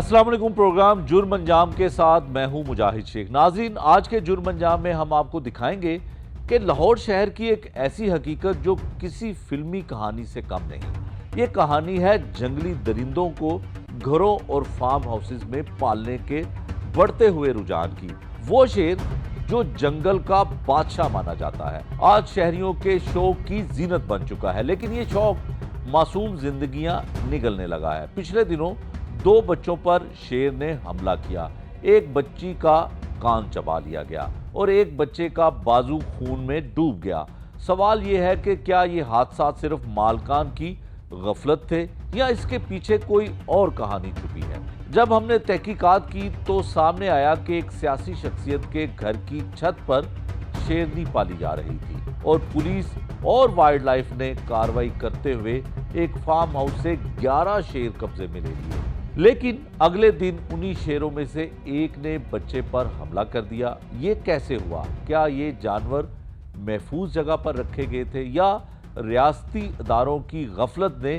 अस्सलाम वालेकुम। प्रोग्राम जुर्म अंजाम के साथ मैं हूं मुजाहिद शेख। नाज़रीन, आज के जुर्म अंजाम में हम आपको दिखाएंगे कि लाहौर शहर की एक ऐसी हकीकत जो किसी फिल्मी कहानी से कम नहीं। ये कहानी है जंगली दरिंदों को घरों और फार्म हाउसेस में पालने के बढ़ते हुए रुझान की। वो शेर जो जंगल का बादशाह माना जाता है आज शहरियों के शौक की जीनत बन चुका है, लेकिन ये शौक मासूम जिंदगियां निगलने लगा है। पिछले दिनों 2 बच्चों पर शेर ने हमला किया। एक बच्ची का कान चबा लिया गया और एक बच्चे का बाजू खून में डूब गया। सवाल यह है कि क्या ये हादसा सिर्फ मालकान की गफलत थे या इसके पीछे कोई और कहानी छुपी है। जब हमने तहकीकात की तो सामने आया कि एक सियासी शख्सियत के घर की छत पर शेरनी पाली जा रही थी और पुलिस और वाइल्ड लाइफ ने कार्रवाई करते हुए एक फार्म हाउस से 11 शेर कब्जे में ले लिए। लेकिन अगले दिन उन्हीं शेरों में से एक ने बच्चे पर हमला कर दिया। ये कैसे हुआ? क्या ये जानवर महफूज जगह पर रखे गए थे या रियासती इदारों की गफलत ने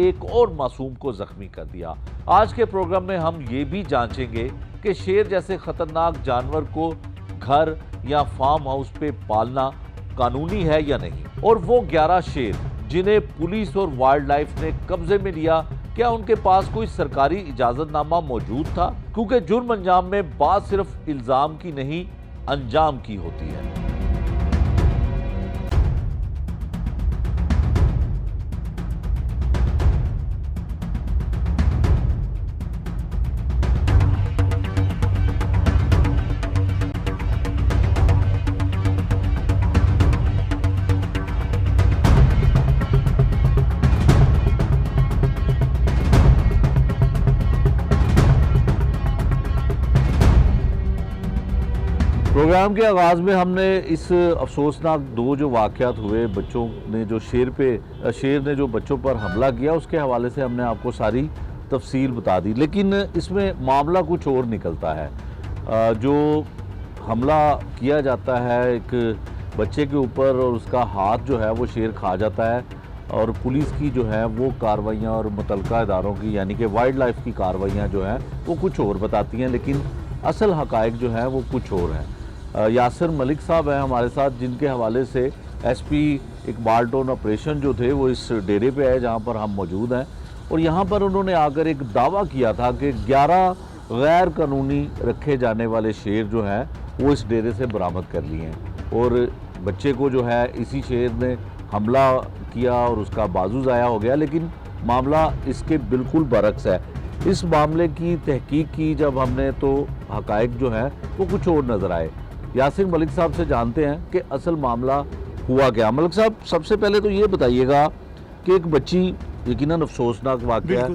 एक और मासूम को जख्मी कर दिया? आज के प्रोग्राम में हम ये भी जांचेंगे कि शेर जैसे खतरनाक जानवर को घर या फार्म हाउस पे पालना कानूनी है या नहीं, और वो 11 शेर जिन्हें पुलिस और वाइल्ड लाइफ ने कब्जे में लिया, क्या उनके पास कोई सरकारी इजाजतनामा मौजूद था? क्योंकि जुर्म अंजाम में बात सिर्फ इल्जाम की नहीं, अंजाम की होती है। प्रोग्राम के आगाज़ में हमने इस अफसोसनाक 2 जो वाक़यात हुए, बच्चों ने जो शेर ने जो बच्चों पर हमला किया, उसके हवाले से हमने आपको सारी तफसील बता दी। लेकिन इसमें मामला कुछ और निकलता है। जो हमला किया जाता है एक बच्चे के ऊपर और उसका हाथ जो है वो शेर खा जाता है, और पुलिस की जो है वो कार्रवाइयाँ और मुतल्लिका इदारों की यानी कि वाइल्ड लाइफ की कार्रवाइयाँ जो हैं वो कुछ और बताती हैं, लेकिन असल हक़ाइक़ जो है वो कुछ और हैं। यासिर मलिक साहब हैं हमारे साथ, जिनके हवाले से एसपी इकबाल टोन ऑपरेशन जो थे वो इस डेरे पे आए जहाँ पर हम मौजूद हैं, और यहाँ पर उन्होंने आकर एक दावा किया था कि 11 गैर कानूनी रखे जाने वाले शेर जो हैं वो इस डेरे से बरामद कर लिए हैं, और बच्चे को जो है इसी शेर ने हमला किया और उसका बाजू ज़ाया हो गया। लेकिन मामला इसके बिल्कुल बरक्स है। इस मामले की तहकीक की जब हमने तो हक़ाइक़ जो है वो कुछ और नज़र आए। यासिर मलिक साहब से जानते हैं कि असल मामला हुआ क्या। मलिक साहब, सबसे पहले तो ये बताइएगा कि एक बच्ची, यकीनन अफसोसनाक वाक़या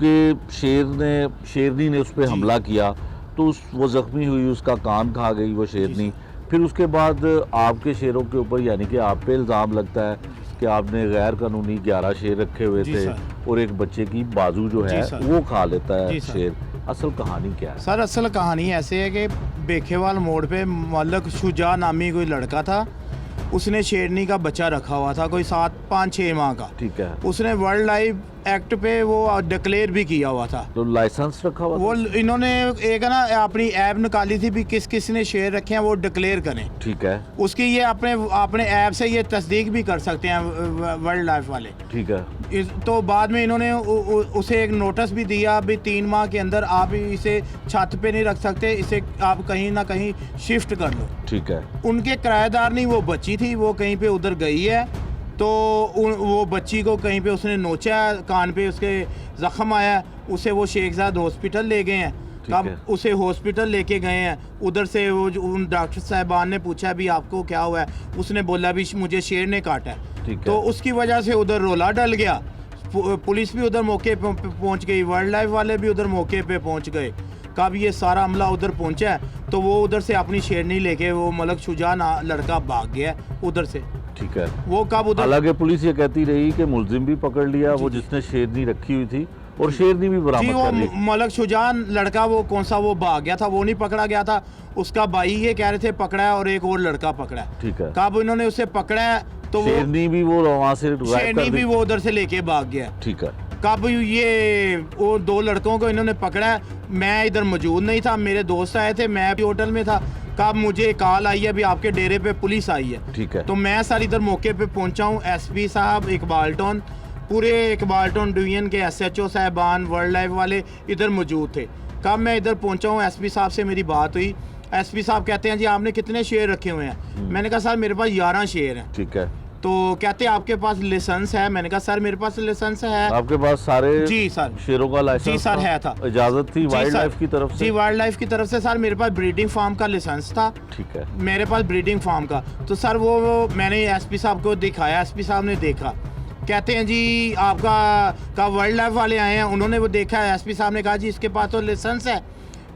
कि शेरनी ने उस पर हमला किया तो वो ज़ख्मी हुई, उसका कान खा गई वो शेरनी। फिर उसके बाद आपके शेरों के ऊपर यानी कि आप पे इल्ज़ाम लगता है कि आपने गैर कानूनी 11 शेर रखे हुए थे और एक बच्चे की बाजू जो है वो खा लेता है शेर। असल कहानी क्या है सर? असल कहानी ऐसे है कि बेखेवाल मोड़ पे मलक शुजा नामी कोई लड़का था, उसने शेरनी का बच्चा रखा हुआ था, कोई 5-6 माह का। ठीक है। उसने वाइल्ड लाइफ एक्ट पे वो डिक्लेयर भी किया हुआ था, तो लाइसेंस रखा हुआ वो इन्होंने एक ना अपनी ऐप निकाली थी भी किस किस ने शेर रखे हैं वो डिक्लेयर करें। ठीक है। उसकी ये अपने ऐप से ये तस्दीक भी कर सकते हैं वाइल्ड लाइफ वाले। ठीक है। तो बाद में इन्होंने उसे एक नोटिस भी दिया भी 3 माह के अंदर आप इसे छत पे नहीं रख सकते, इसे आप कहीं ना कहीं शिफ्ट कर लो। ठीक है। उनके किराएदार नहीं, वो बच्ची थी, वो कहीं पे उधर गई है, तो वो बच्ची को कहीं पे उसने नोचा, कान पे उसके ज़ख्म आया, उसे वो शेखजाद हॉस्पिटल ले गए हैं। तब उसे हॉस्पिटल लेके गए हैं, उधर से वो उन डॉक्टर साहबान ने पूछा भी आपको क्या हुआ है, उसने बोला भी मुझे शेर ने काटा है। तो उसकी वजह से उधर रोला डल गया, पुलिस भी उधर मौके पे पहुंच गई, वाइल्ड लाइफ वाले भी उधर मौके पे पहुंच गए। कब ये सारा हमला उधर पहुंचा है तो वो उधर से अपनी शेरनी लेके वो मलक शुजा लड़का भाग गया उधर से। ठीक है। वो कब उधर, हालांकि पुलिस ये कहती रही कि मुलजिम भी पकड़ लिया, वो जिसने शेरनी रखी हुई थी, और शेरनी भी बरामद कर ली। मलक शुजान लड़का वो कौन सा वो भाग गया था, वो नहीं पकड़ा गया था, उसका भाई ये कह रहे थे पकड़ा है और एक और लड़का पकड़ा है। ठीक है। कब इन्होंने उसे पकड़ा है तो शेरनी भी वो वहाँ से शेरनी भी वो उधर से लेके भाग गया। ठीक है। कब ये वो 2 लड़कों को इन्होंने पकड़ा है, मैं इधर मौजूद नहीं था, मेरे दोस्त आए थे, मैं भी होटल में था। कब मुझे कॉल आई है अभी आपके डेरे पे पुलिस आई है, ठीक है। तो मैं सर इधर मौके पे पहुंचा हूँ। एसपी साहब इकबाल टाउन, पूरे इकबाल टाउन डिवीजन के SHO साहबान, वाइल्ड लाइफ वाले इधर मौजूद थे। कब मैं इधर पहुंचा हूँ, एसपी साहब से मेरी बात हुई। एसपी साहब कहते हैं जी आपने कितने शेर रखे हुए हैं? मैंने कहा सर मेरे पास 11 शेर हैं। ठीक है। तो कहते हैं आपके पास लाइसेंस है? मैंने कहा सर मेरे पास लाइसेंस है। आपके पास सारे जी सर शेरों का लाइसेंस? जी सर है था। इजाजत थी वाइल्ड लाइफ की तरफ से? जी वाइल्ड लाइफ की तरफ से सर मेरे पास ब्रीडिंग फार्म का लाइसेंस था। ठीक है। मेरे पास ब्रीडिंग फार्म का, तो सर वो मैंने एसपी साहब को दिखाया, एसपी साहब ने देखा, कहते हैं जी आपका वाइल्ड लाइफ वाले आए हैं, उन्होंने वो देखा। एसपी साहब ने कहा जी इसके पास तो लाइसेंस है।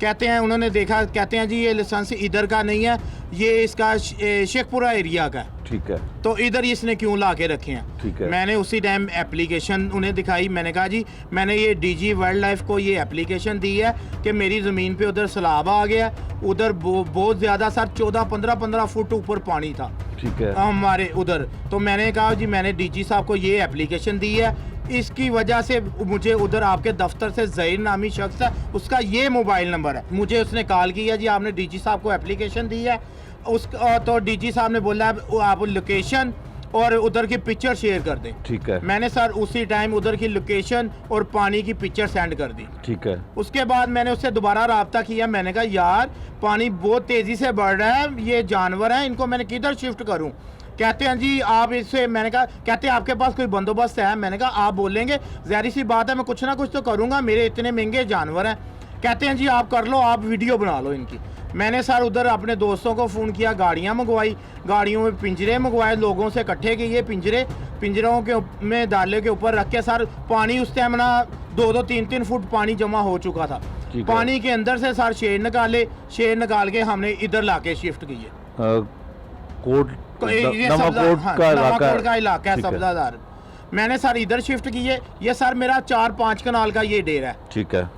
कहते हैं उन्होंने देखा, कहते हैं जी ये लाइसेंस इधर का नहीं है, ये इसका शेखपुरा एरिया का है। ठीक है। तो इधर इसने क्यों ला के रखे हैं? ठीक है। मैंने उसी टाइम एप्लीकेशन उन्हें दिखाई। मैंने कहा जी मैंने ये DG वाइल्ड लाइफ को ये एप्लीकेशन दी है कि मेरी ज़मीन पे उधर सैलाब आ गया, उधर बहुत ज़्यादा सर 14-15 फुट ऊपर पानी था। ठीक है। हमारे उधर, तो मैंने कहा जी मैंने DG साहब को ये एप्लीकेशन दी है, इसकी वजह से मुझे उधर आपके दफ्तर से ज़हीर नामी शख्स है, उसका ये मोबाइल नंबर है, मुझे उसने कॉल किया जी आपने DG साहब को एप्लीकेशन दी है। तो DG साहब ने बोला आप लोकेशन और उधर की पिक्चर शेयर कर दें। ठीक है। मैंने सर उसी टाइम उधर की लोकेशन और पानी की पिक्चर सेंड कर दी। ठीक है। उसके बाद मैंने उससे दोबारा रब्ता किया। मैंने कहा यार पानी बहुत तेज़ी से बढ़ रहा है, ये जानवर हैं, इनको मैंने किधर शिफ्ट करूं? कहते हैं जी आप इससे, मैंने कहा कहते हैं आपके पास कोई बंदोबस्त है? मैंने कहा आप बोलेंगे, ज़ाहिर सी बात है मैं कुछ ना कुछ तो करूँगा, मेरे इतने महंगे जानवर हैं। कहते हैं जी आप कर लो, आप वीडियो बना लो इनकी। मैंने सर उधर अपने दोस्तों को फ़ोन किया, गाड़ियाँ मंगवाई, गाड़ियों में पिंजरे मंगवाए, लोगों से इकट्ठे किए पिंजरों के में डाले के ऊपर रख के सर पानी उस टाइम ना 2-2, 3-3 फुट पानी जमा हो चुका था। पानी के अंदर से सर शेर निकाल के हमने इधर लाके शिफ्ट किए। नवाकोट का इलाका है सब्जादार। मैंने सर इधर शिफ्ट किए। ये सर मेरा 4-5 कनाल का ये डेरा है। ठीक है।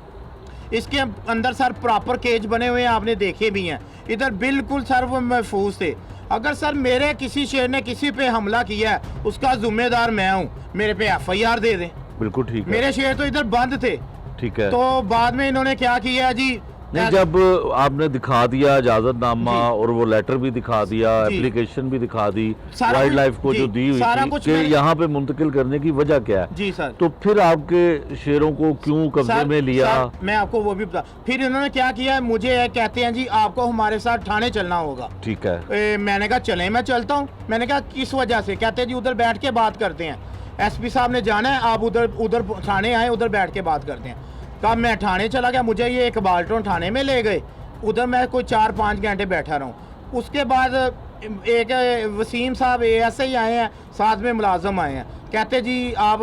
इसके अंदर सर प्रॉपर केज बने हुए हैं, आपने देखे भी हैं। इधर बिल्कुल सर वो महफूज थे। अगर सर मेरे किसी शेर ने किसी पे हमला किया है, उसका जिम्मेदार मैं हूँ, मेरे पे FIR दे दें। बिल्कुल ठीक है। मेरे शेर तो इधर बंद थे। ठीक है। तो बाद में इन्होंने क्या किया जी, नहीं, जब आपने दिखा दिया इजाजतनामा और वो लेटर भी दिखा दिया, एप्लीकेशन भी दिखा दी वाइल्ड लाइफ को जो दी हुई थी कि यहाँ पे मुंतकिल करने की वजह क्या है जी सर, तो फिर आपके शेरों को क्यों कब्जे में लिया? मैं आपको वो भी बता। फिर इन्होंने क्या किया, मुझे कहते हैं जी आपको हमारे साथ थाने चलना होगा। ठीक है। मैंने कहा चले, मैं चलता हूँ। मैंने कहा किस वजह से? कहते हैं जी उधर बैठ के बात करते हैं, SP साहब ने जाना है, आप उधर थाने आए, उधर बैठ के बात करते हैं। कब मैं थाने चला गया, मुझे ये इकबाल टाउन थाने में ले गए, उधर मैं कोई 4-5 घंटे बैठा रहा हूँ। उसके बाद एक वसीम साहब ASI आए हैं, साथ में मुलाजम आए हैं, कहते जी आप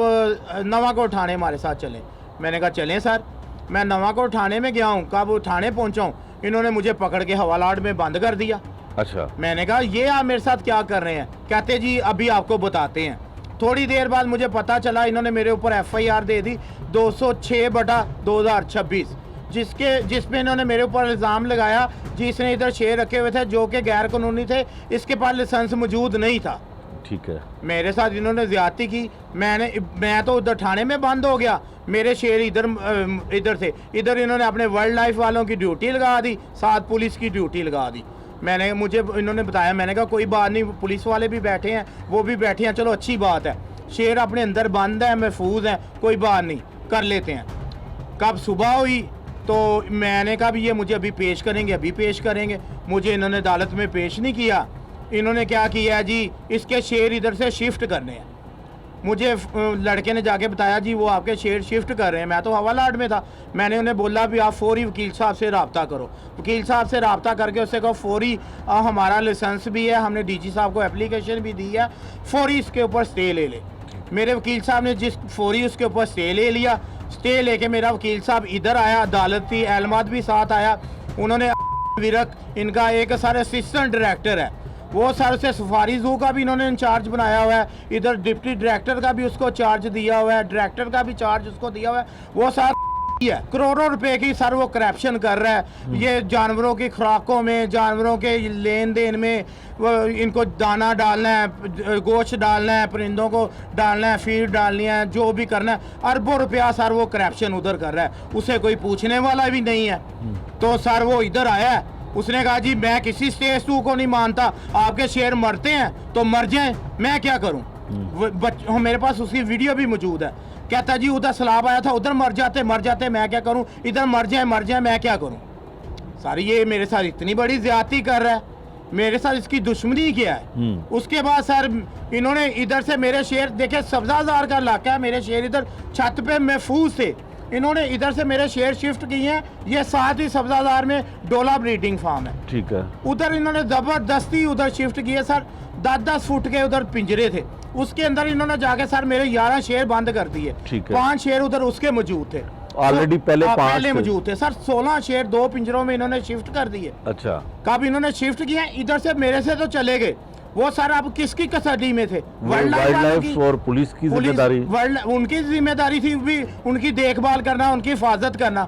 नवाकोट थाने हमारे साथ चलें। मैंने कहा चलें सर। मैं नवाकोट थाने में गया हूँ। कब थाने पहुँचा हूँ, इन्होंने मुझे पकड़ के हवालात में बंद कर दिया। अच्छा। मैंने कहा ये आप मेरे साथ क्या कर रहे हैं? कहते जी अभी आपको बताते हैं। थोड़ी देर बाद मुझे पता चला इन्होंने मेरे ऊपर FIR दे दी 206/2026, जिसमें इन्होंने मेरे ऊपर इल्ज़ाम लगाया जी इसने इधर शेर रखे हुए थे जो कि गैर कानूनी थे, इसके पास लाइसेंस मौजूद नहीं था। ठीक है। मेरे साथ इन्होंने ज़्यादती की। मैं तो उधर थाने में बंद हो गया, मेरे शेर इधर थे। इधर इन्होंने अपने वाइल्ड लाइफ वालों की ड्यूटी लगा दी, साथ पुलिस की ड्यूटी लगा दी। मुझे इन्होंने बताया, मैंने कहा कोई बात नहीं, पुलिस वाले भी बैठे हैं, वो भी बैठे हैं, चलो अच्छी बात है, शेर अपने अंदर बंद है, महफूज है, कोई बात नहीं, कर लेते हैं। कब सुबह हुई तो मैंने कहा भी ये मुझे अभी पेश करेंगे। मुझे इन्होंने अदालत में पेश नहीं किया। इन्होंने क्या किया जी, इसके शेर इधर से शिफ्ट करने हैं। मुझे लड़के ने जाके बताया जी वो आपके शेर शिफ्ट कर रहे हैं। मैं तो हवालात में था। मैंने उन्हें बोला भी आप फौरी वकील साहब से रब्ता करो। वकील साहब से रब्ता करके उससे कहो फौरी हमारा लाइसेंस भी है, हमने DG साहब को एप्लीकेशन भी दी है, फौरी इसके ऊपर स्टे ले ले। मेरे वकील साहब ने जिस फौरी उसके ऊपर स्टे ले लिया। स्टे लेके मेरा वकील साहब इधर आया, अदालत थी, एलमाद भी साथ आया। उन्होंने विरक, इनका एक सारे असिस्टेंट डायरेक्टर है, वो सर से सफारी जू का भी इन्होंने इंचार्ज बनाया हुआ है, इधर डिप्टी डायरेक्टर का भी उसको चार्ज दिया हुआ है, डायरेक्टर का भी चार्ज उसको दिया हुआ है। वो सर है, करोड़ों रुपए की सर वो करप्शन कर रहा है। ये जानवरों की खुराकों में, जानवरों के लेन देन में, वो इनको दाना डालना है, गोश्त डालना है, परिंदों को डालना है, फीड डालनी है, जो भी करना है, अरबों रुपया सर वो करप्शन उधर कर रहा है। उसे कोई पूछने वाला भी नहीं है। तो सर वो इधर आया है, उसने कहा जी मैं किसी स्टेज 2 को नहीं मानता, आपके शेर मरते हैं तो मर जाएं, मैं क्या करूं। मेरे पास उसकी वीडियो भी मौजूद है। कहता जी उधर सैलाब आया था, उधर मर जाते मैं क्या करूं, इधर मर जाए मैं क्या करूं। सर ये मेरे साथ इतनी बड़ी ज्यादती कर रहा है, मेरे साथ इसकी दुश्मनी क्या है। उसके बाद सर इन्होंने इधर से मेरे शेर देखे, सब्जाजार का इलाका है, मेरे शेर इधर छत पे महफूज थे, इन्होंने इधर से मेरे शेर शिफ्ट किए हैं। ये साथ ही सब्जाजार में डोला ब्रीडिंग फार्म है, ठीक है, उधर इन्होंने जबरदस्ती उधर शिफ्ट किए सर। 10-10 फुट के उधर पिंजरे थे, उसके अंदर इन्होंने जाके सर मेरे 11 शेर बंद कर दिए। 5 शेर उधर उसके मौजूद थे ऑलरेडी, पहले मौजूद थे सर। 16 शेर 2 पिंजरों में इन्होंने शिफ्ट कर दिए। अच्छा, कब इन्होंने शिफ्ट किए, इधर से मेरे से तो चले गए वो सर। अब किसकी कस्टडी में थे? वाइल्ड लाइफ और पुलिस की जिम्मेदारी, उनकी जिम्मेदारी थी भी उनकी देखभाल करना, उनकी हिफाजत करना।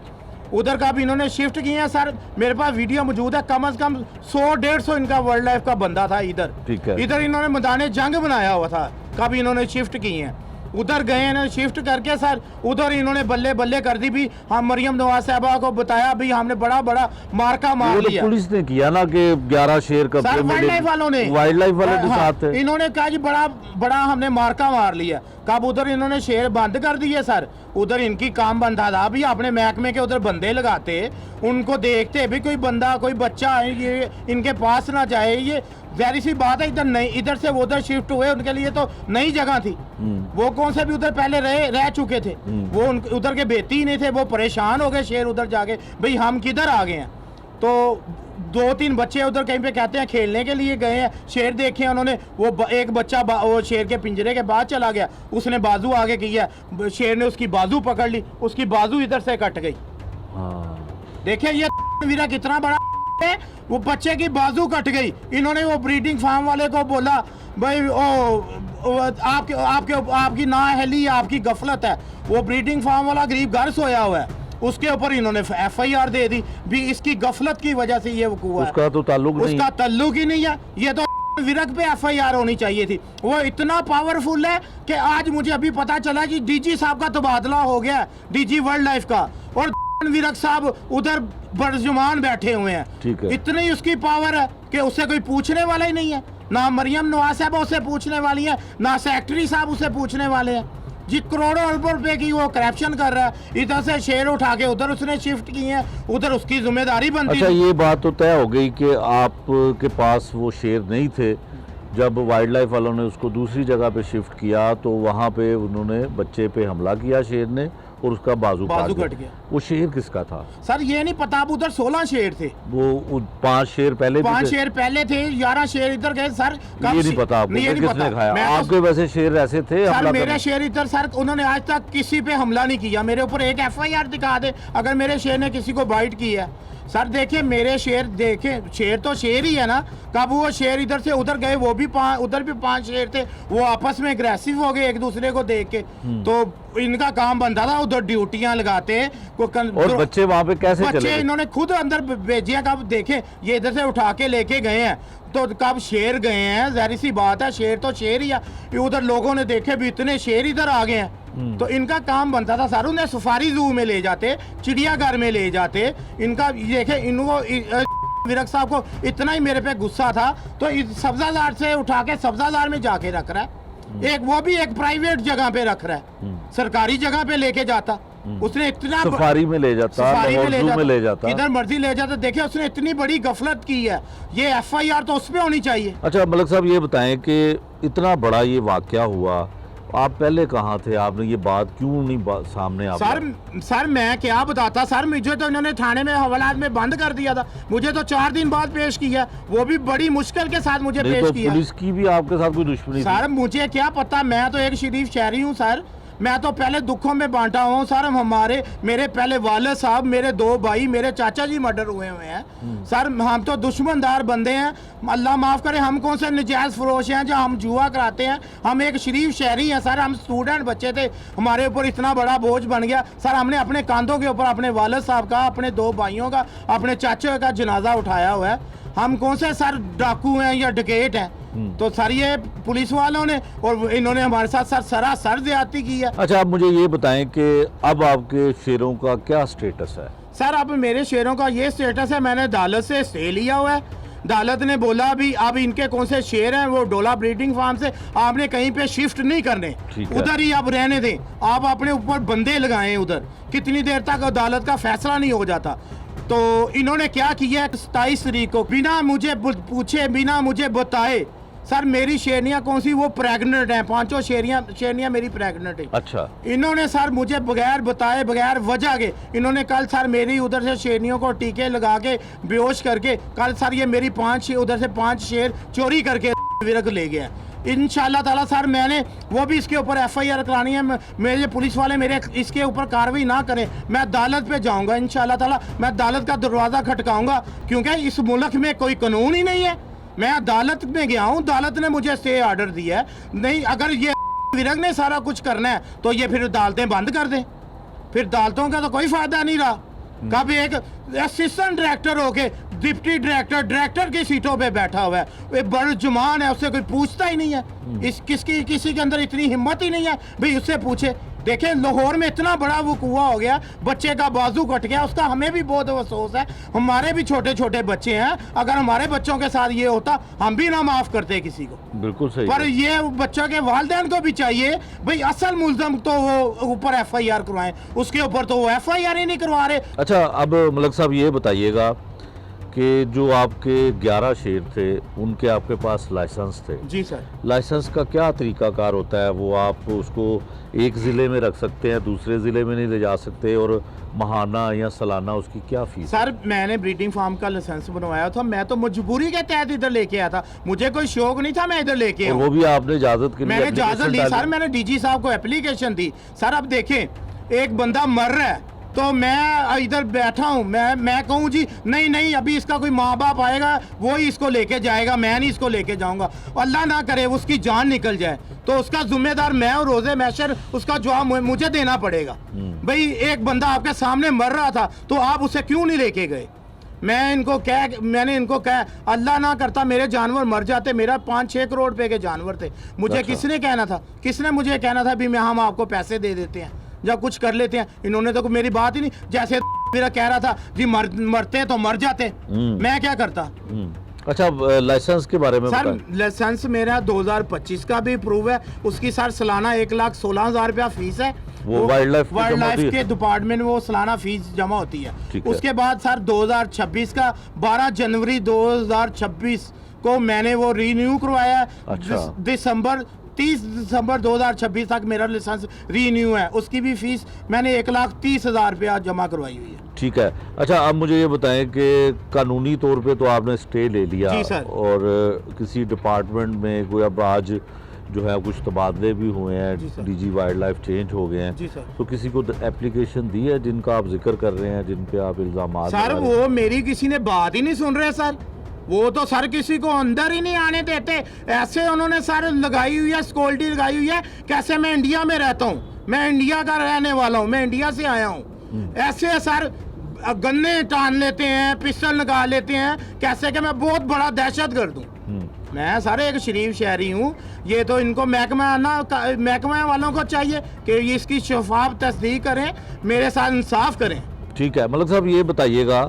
उधर का भी इन्होंने शिफ्ट किए हैं सर। मेरे पास वीडियो मौजूद है, कम से कम 100-150 इनका वाइल्ड लाइफ का बंदा था इधर। ठीक है, इधर इन्होंने मैदान जंग बनाया हुआ था, कब इन्होंने शिफ्ट किए हैं। उधर गए हैं शिफ्ट करके सर, उधर इन्होंने बल्ले बल्ले कर दी भी। हम मरियम नवाज साहबा को बताया भी हमने बड़ा बड़ा मार्का मार लिया। पुलिस ने किया ना कि 11 शेर का, वाइल्ड लाइफ वालों ने, वाइल्ड लाइफ वाले के साथ थे। इन्होंने कहा जी बड़ा बड़ा हमने मार्का मार लिया। कब उधर इन्होंने शेर बंद कर दिए सर। उधर इनकी काम बंदा था भी, अपने महकमे के उधर बंदे लगाते, उनको देखते भी कोई बंदा कोई बच्चा ये इनके पास ना जाए। ये जाहिर सी बात है, इधर नहीं, इधर से वो उधर शिफ्ट हुए, उनके लिए तो नई जगह थी। वो कौन से भी उधर पहले रह चुके थे, वो उधर के बेती ही नहीं थे। वो परेशान हो गए शेर उधर जाके, भाई हम किधर आ गए हैं। तो 2-3 बच्चे उधर कहीं पे कहते हैं खेलने के लिए गए हैं, शेर देखे उन्होंने। वो एक बच्चा वो शेर के पिंजरे के बाद चला गया, उसने बाजू आगे किया, शेर ने उसकी बाजू पकड़ ली, उसकी बाजू इधर से कट गई। देखिए ये वीरा कितना बड़ा है, वो बच्चे की बाजू कट गई। इन्होंने वो ब्रीडिंग फार्म वाले को बोला भाई आपकी नाअहली, आपकी गफलत है। वो ब्रीडिंग फार्म वाला गरीब घर सोया हुआ है, उसके ऊपर इन्होंने FIR दे दी भी इसकी गफलत की वजह से ये हुआ। उसका तो ताल्लुक ही नहीं है। ये तो विरक पे FIR होनी चाहिए थी। वो इतना पावरफुल है कि आज मुझे अभी पता चला कि DG साहब का तबादला हो गया, DG वाइल्ड लाइफ का, और विरक साहब उधर बरजुमान बैठे हुए हैं। ठीक है, इतनी उसकी पावर है कि उससे कोई पूछने वाला ही नहीं है। ना मरियम नवाज साहब उससे पूछने वाली है, ना सेक्रेटरी साहब उससे पूछने वाले हैं। जी करोड़ों अरबों रुपए की वो करप्शन कर रहा है। इधर से शेर उठा के उधर उसने शिफ्ट किए हैं, उधर उसकी जिम्मेदारी बनती है। अच्छा, ये बात तो तय हो गई कि आपके पास वो शेर नहीं थे। जब वाइल्ड लाइफ वालों ने उसको दूसरी जगह पे शिफ्ट किया तो वहाँ पे उन्होंने बच्चे पे हमला किया शेर ने, और उसका बाजू कट गया। वो शेर किसका था सर ये नहीं पता। अब उधर 16 शेर थे, वो 5 शेर पहले 5 शेर पहले थे, 11 शेर इधर गए सर। ये नहीं पता आपको किसने खाया। आपके वैसे शेर ऐसे थे सर, मेरे शेर इधर सर उन्होंने आज तक किसी पे हमला नहीं किया। मेरे ऊपर एक FIR दिखा दे अगर मेरे शेर ने किसी को बाइट की है। सर देखिए मेरे शेर, देखे शेर तो शेर ही है ना। कब वो शेर इधर से उधर गए, वो भी उधर भी 5 शेर थे, वो आपस में एग्रेसिव हो गए एक दूसरे को देख के। तो इनका काम बनता था उधर ड्यूटियां लगाते। और बच्चे वहां पे कैसे चले? बच्चे इन्होंने खुद अंदर भेजे। कब देखे ये इधर से उठा के लेके गए हैं, तो कब शेर गए हैं, जाहिर सी बात है शेर तो शेर ही है। उधर लोगों ने देखे भी इतने शेर इधर आ गए हैं, तो इनका काम बनता था सर उन्हें सफारी जू में ले जाते, चिड़ियाघर में ले जाते। इनका देखे इनको विरक साहब को इतना ही मेरे पे गुस्सा था, तो सब्जादार से उठा के सब्जादार में जाके रख रहा है। एक वो भी एक प्राइवेट जगह पे रख रहा है, सरकारी जगह पे लेके जाता। उसने इतना सफारी में ले जाता, में ले जाता, इधर मर्जी ले जाता। देखिए उसने इतनी बड़ी गफलत की है, ये FIR तो उस पे होनी चाहिए। अच्छा मलिक साहब ये बताएं कि इतना बड़ा ये वाकया हुआ, आप पहले कहाँ थे? आपने ये बात क्यों नहीं सामने आ? सर मैं क्या बताता सर, मुझे तो इन्होंने थाने में हवालात में बंद कर दिया था। मुझे तो 4 दिन बाद पेश किया, वो भी बड़ी मुश्किल के साथ मुझे पेश तो किया। पुलिस की भी आपके साथ कोई दुश्मनी सर मुझे क्या पता, मैं तो एक शरीफ शहरी हूँ सर। मैं तो पहले दुखों में बांटा हुआ हूँ सर। हमारे मेरे पहले वाले साहब, मेरे 2 भाई, मेरे चाचा जी मर्डर हुए हैं सर। हम तो दुश्मनदार बंदे हैं, अल्लाह माफ़ करे। हम कौन से नजायज़ फरोश हैं जो हम जुआ कराते हैं? हम एक शरीफ शहरी हैं सर। हम स्टूडेंट बच्चे थे, हमारे ऊपर इतना बड़ा बोझ बन गया सर। हमने अपने कांधों के ऊपर अपने वाले साहब का, अपने 2 भाइयों का, अपने चाचा का जनाजा उठाया हुआ है। हम कौन से सर डाकू हैं या डकैत हैं? तो सर ये पुलिस वालों ने और इन्होंने हमारे साथ सर सरासर ज्यादती की है। अच्छा, आप मुझे ये बताएं कि अब आपके शेरों का क्या स्टेटस है? सर अब मेरे शेरों का ये स्टेटस है, मैंने अदालत से स्टे लिया हुआ है। अदालत ने बोला भी अब इनके कौन से शेर हैं, वो डोला ब्रीडिंग फार्म से आपने कहीं पे शिफ्ट नहीं करने, उधर ही आप रहने दें। आप अपने ऊपर बंदे लगाएं उधर, कितनी देर तक अदालत का फैसला नहीं हो जाता। तो इन्होंने क्या किया, 27 तारीख को बिना मुझे पूछे, बिना मुझे बताए सर मेरी शेरनियाँ कौन सी वो प्रेग्नेंट हैं, 5 शेरनियाँ मेरी प्रेग्नेंट है। अच्छा, इन्होंने सर मुझे बगैर बताए, बगैर वजह के इन्होंने कल सर मेरी उधर से शेरनियों को टीके लगा के बेहोश करके कल सर ये मेरी 5 उधर से 5 शेर चोरी करके विरक ले गया। इंशाल्लाह ताला सर मैंने वो भी इसके ऊपर FIR करानी है। मेरे पुलिस वाले मेरे इसके ऊपर कार्रवाई ना करें, मैं अदालत पे जाऊंगा इंशाल्लाह ताला। मैं अदालत का दरवाज़ा खटकाऊंगा, क्योंकि इस मुल्क में कोई कानून ही नहीं है। मैं अदालत में गया हूँ, अदालत ने मुझे स्टे ऑर्डर दिया है। नहीं, अगर ये विरक ने सारा कुछ करना है तो ये फिर अदालतें बंद कर दें, फिर अदालतों का तो कोई फायदा नहीं रहा। कब एक असिस्टेंट डायरेक्टर होके डिप्टी डायरेक्टर की सीटों पे बैठा हुआ है, वो बड़ जुमान है, उससे कोई पूछता ही नहीं है। इस किसी के अंदर इतनी हिम्मत ही नहीं है भाई उससे पूछे। देखें लाहौर में इतना बड़ा वो कुआं हो गया, बच्चे का बाजू कट गया, उसका हमें भी बहुत अफसोस है। हमारे भी छोटे छोटे बच्चे हैं, अगर हमारे बच्चों के साथ ये होता हम भी ना माफ करते किसी को। बिल्कुल सही। पर ये बच्चों के वालिदैन को भी चाहिए भाई असल मुल्ज़म तो वो ऊपर FIR करवाएं, उसके ऊपर तो वो FIR ही नहीं करवा रहे। अच्छा, अब मलक साहब ये बताइएगा कि जो आपके 11 शेर थे उनके आपके पास लाइसेंस थे? जी सर। लाइसेंस का क्या तरीकाकार होता है? वो आप उसको एक ज़िले में रख सकते हैं, दूसरे ज़िले में नहीं ले जा सकते, और महाना या सालाना उसकी क्या फीस? सर मैंने ब्रीडिंग फार्म का लाइसेंस बनवाया था, मैं तो मजबूरी के तहत इधर लेके आया था, मुझे कोई शौक नहीं था मैं इधर लेके आया। वो भी आपने इजाज़त के लिए? मैंने इजाज़त ली सर, मैंने DG साहब को एप्लीकेशन दी। सर अब देखें एक बंदा मर रहा है तो मैं इधर बैठा हूँ, मैं कहूँ जी नहीं अभी इसका कोई माँ बाप आएगा वो ही इसको लेके जाएगा, मैं नहीं इसको लेके जाऊँगा। अल्लाह ना करे उसकी जान निकल जाए तो उसका जिम्मेदार मैं और रोज़े महशर उसका जवाब मुझे देना पड़ेगा। भाई एक बंदा आपके सामने मर रहा था तो आप उसे क्यों नहीं लेके गए? मैंने इनको कहा अल्लाह ना करता मेरे जानवर मर जाते, मेरा 5-6 करोड़ रुपए के जानवर थे। मुझे किसने कहना था, किसने मुझे कहना था भी हम आपको पैसे दे देते हैं या कुछ कर लेते हैं? इन्होंने तो मेरी बात ही नहीं, जैसे मेरा कह रहा था जी मरते तो मर जाते, मैं क्या करता। अच्छा, लाइसेंस के बारे में सर लाइसेंस मेरा 2025 का भी अप्रूव है, उसकी सर सालाना 1,16,000 रुपया फीस है। वो वाइल्ड लाइफ के डिपार्टमेंट में वो सालाना फीस जमा होती है। उसके बाद सर 2026 का 12 जनवरी 2026 को मैंने वो रीन्यू करवाया। अच्छा। 30 दिसंबर 2026 तक मेरा लाइसेंस रीन्यू है, उसकी भी फीस मैंने 1,30,000 रुपया जमा करवाई हुई है। ठीक है। अच्छा, अब मुझे ये बताएं कि कानूनी तौर पे तो आपने स्टे ले लिया जी सर। और किसी डिपार्टमेंट में कोई अब आज जो है कुछ तबादले भी हुए हैं, DG वाइल्ड लाइफ चेंज हो गए हैं जी सर। तो किसी को एप्लीकेशन दी है जिनका आप जिक्र कर रहे हैं, जिन पे आप इल्जाम? सर वो मेरी किसी ने बात ही नहीं सुन रहे सर, वो तो सर किसी को अंदर ही नहीं आने देते। ऐसे उन्होंने सर लगाई हुई है, सिक्योरिटी लगाई हुई है, कैसे मैं इंडिया में रहता हूँ, मैं इंडिया का रहने वाला हूँ, मैं इंडिया से आया हूँ। ऐसे सर गन्ने टान लेते हैं, पिस्टल लगा लेते हैं, कैसे कि मैं बहुत बड़ा दहशतगर्द हूँ। मैं सारे एक शरीफ शहरी हूँ। ये तो इनको महकमा वालों को चाहिए कि इसकी शफाफ तस्दीक करें, मेरे साथ इंसाफ करें। ठीक है। मलिक साहब ये बताइएगा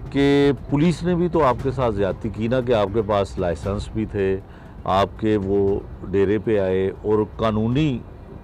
कि पुलिस ने भी तो आपके साथ ज्यादती की ना, कि आपके पास लाइसेंस भी थे, आपके वो डेरे पे आए और कानूनी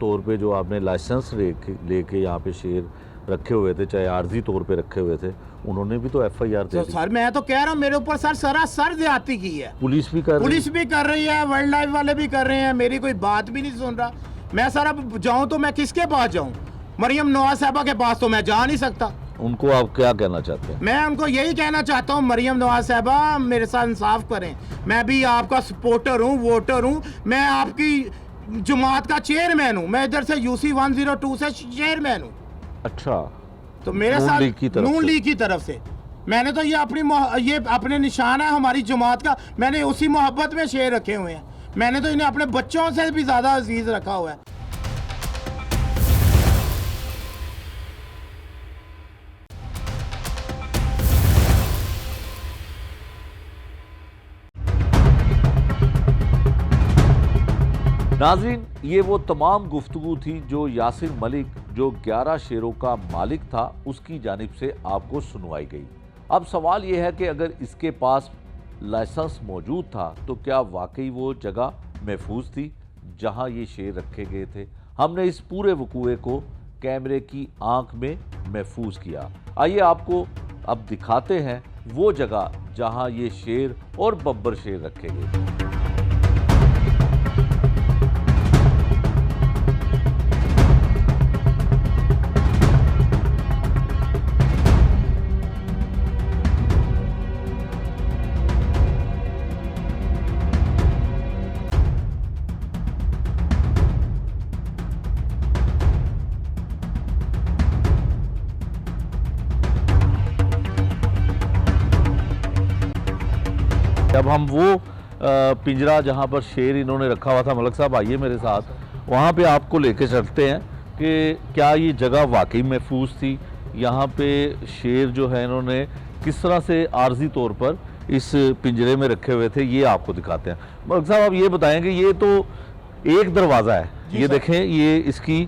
तौर पे जो आपने लाइसेंस लेके यहाँ पे शेर रखे हुए थे, चाहे आर्जी तौर पे रखे हुए थे, उन्होंने भी तो FIR दे दी। सर मैं तो कह रहा हूँ मेरे ऊपर सर सरासर ज्यादती की है। पुलिस भी कर रही है, वाइल्ड लाइफ वाले भी कर रहे हैं, मेरी कोई बात भी नहीं सुन रहा। मैं सर अब जाऊँ तो मैं किसके पास जाऊँ? मरियम नवाज साहबा के पास तो मैं जा नहीं सकता। उनको आप क्या कहना चाहते हैं? मैं उनको यही कहना चाहता हूँ, मरियम नवाज साहबा मेरे साथ इंसाफ करें। मैं भी आपका सपोर्टर हूँ, वोटर हूँ, मैं आपकी जमात का चेयरमैन हूँ, मैं इधर से यूसी 102 से चेयरमैन हूँ। अच्छा, तो मेरे नून साथ लीग की तरफ नून से। लीग की तरफ से मैंने तो ये अपने निशान है हमारी जमात का, मैंने उसी मोहब्बत में शेर रखे हुए हैं। मैंने तो इन्हें अपने बच्चों से भी ज़्यादा अजीज रखा हुआ है। नाज़रीन, ये वो तमाम गुफ्तगू थी जो यासिर मलिक, जो 11 शेरों का मालिक था, उसकी जानिब से आपको सुनवाई गई। अब सवाल ये है कि अगर इसके पास लाइसेंस मौजूद था तो क्या वाकई वो जगह महफूज थी जहां ये शेर रखे गए थे? हमने इस पूरे वकूए को कैमरे की आंख में महफूज किया। आइए आपको अब दिखाते हैं वो जगह जहां ये शेर और बब्बर शेर रखे गए। अब हम वो पिंजरा जहाँ पर शेर इन्होंने रखा हुआ था, मलक साहब आइए मेरे साथ, वहाँ पे आपको लेके चलते हैं कि क्या ये जगह वाकई महफूज थी, यहाँ पे शेर जो है इन्होंने किस तरह से आर्जी तौर पर इस पिंजरे में रखे हुए थे, ये आपको दिखाते हैं। मलक साहब आप ये बताएं कि ये तो एक दरवाज़ा है, ये देखें, ये इसकी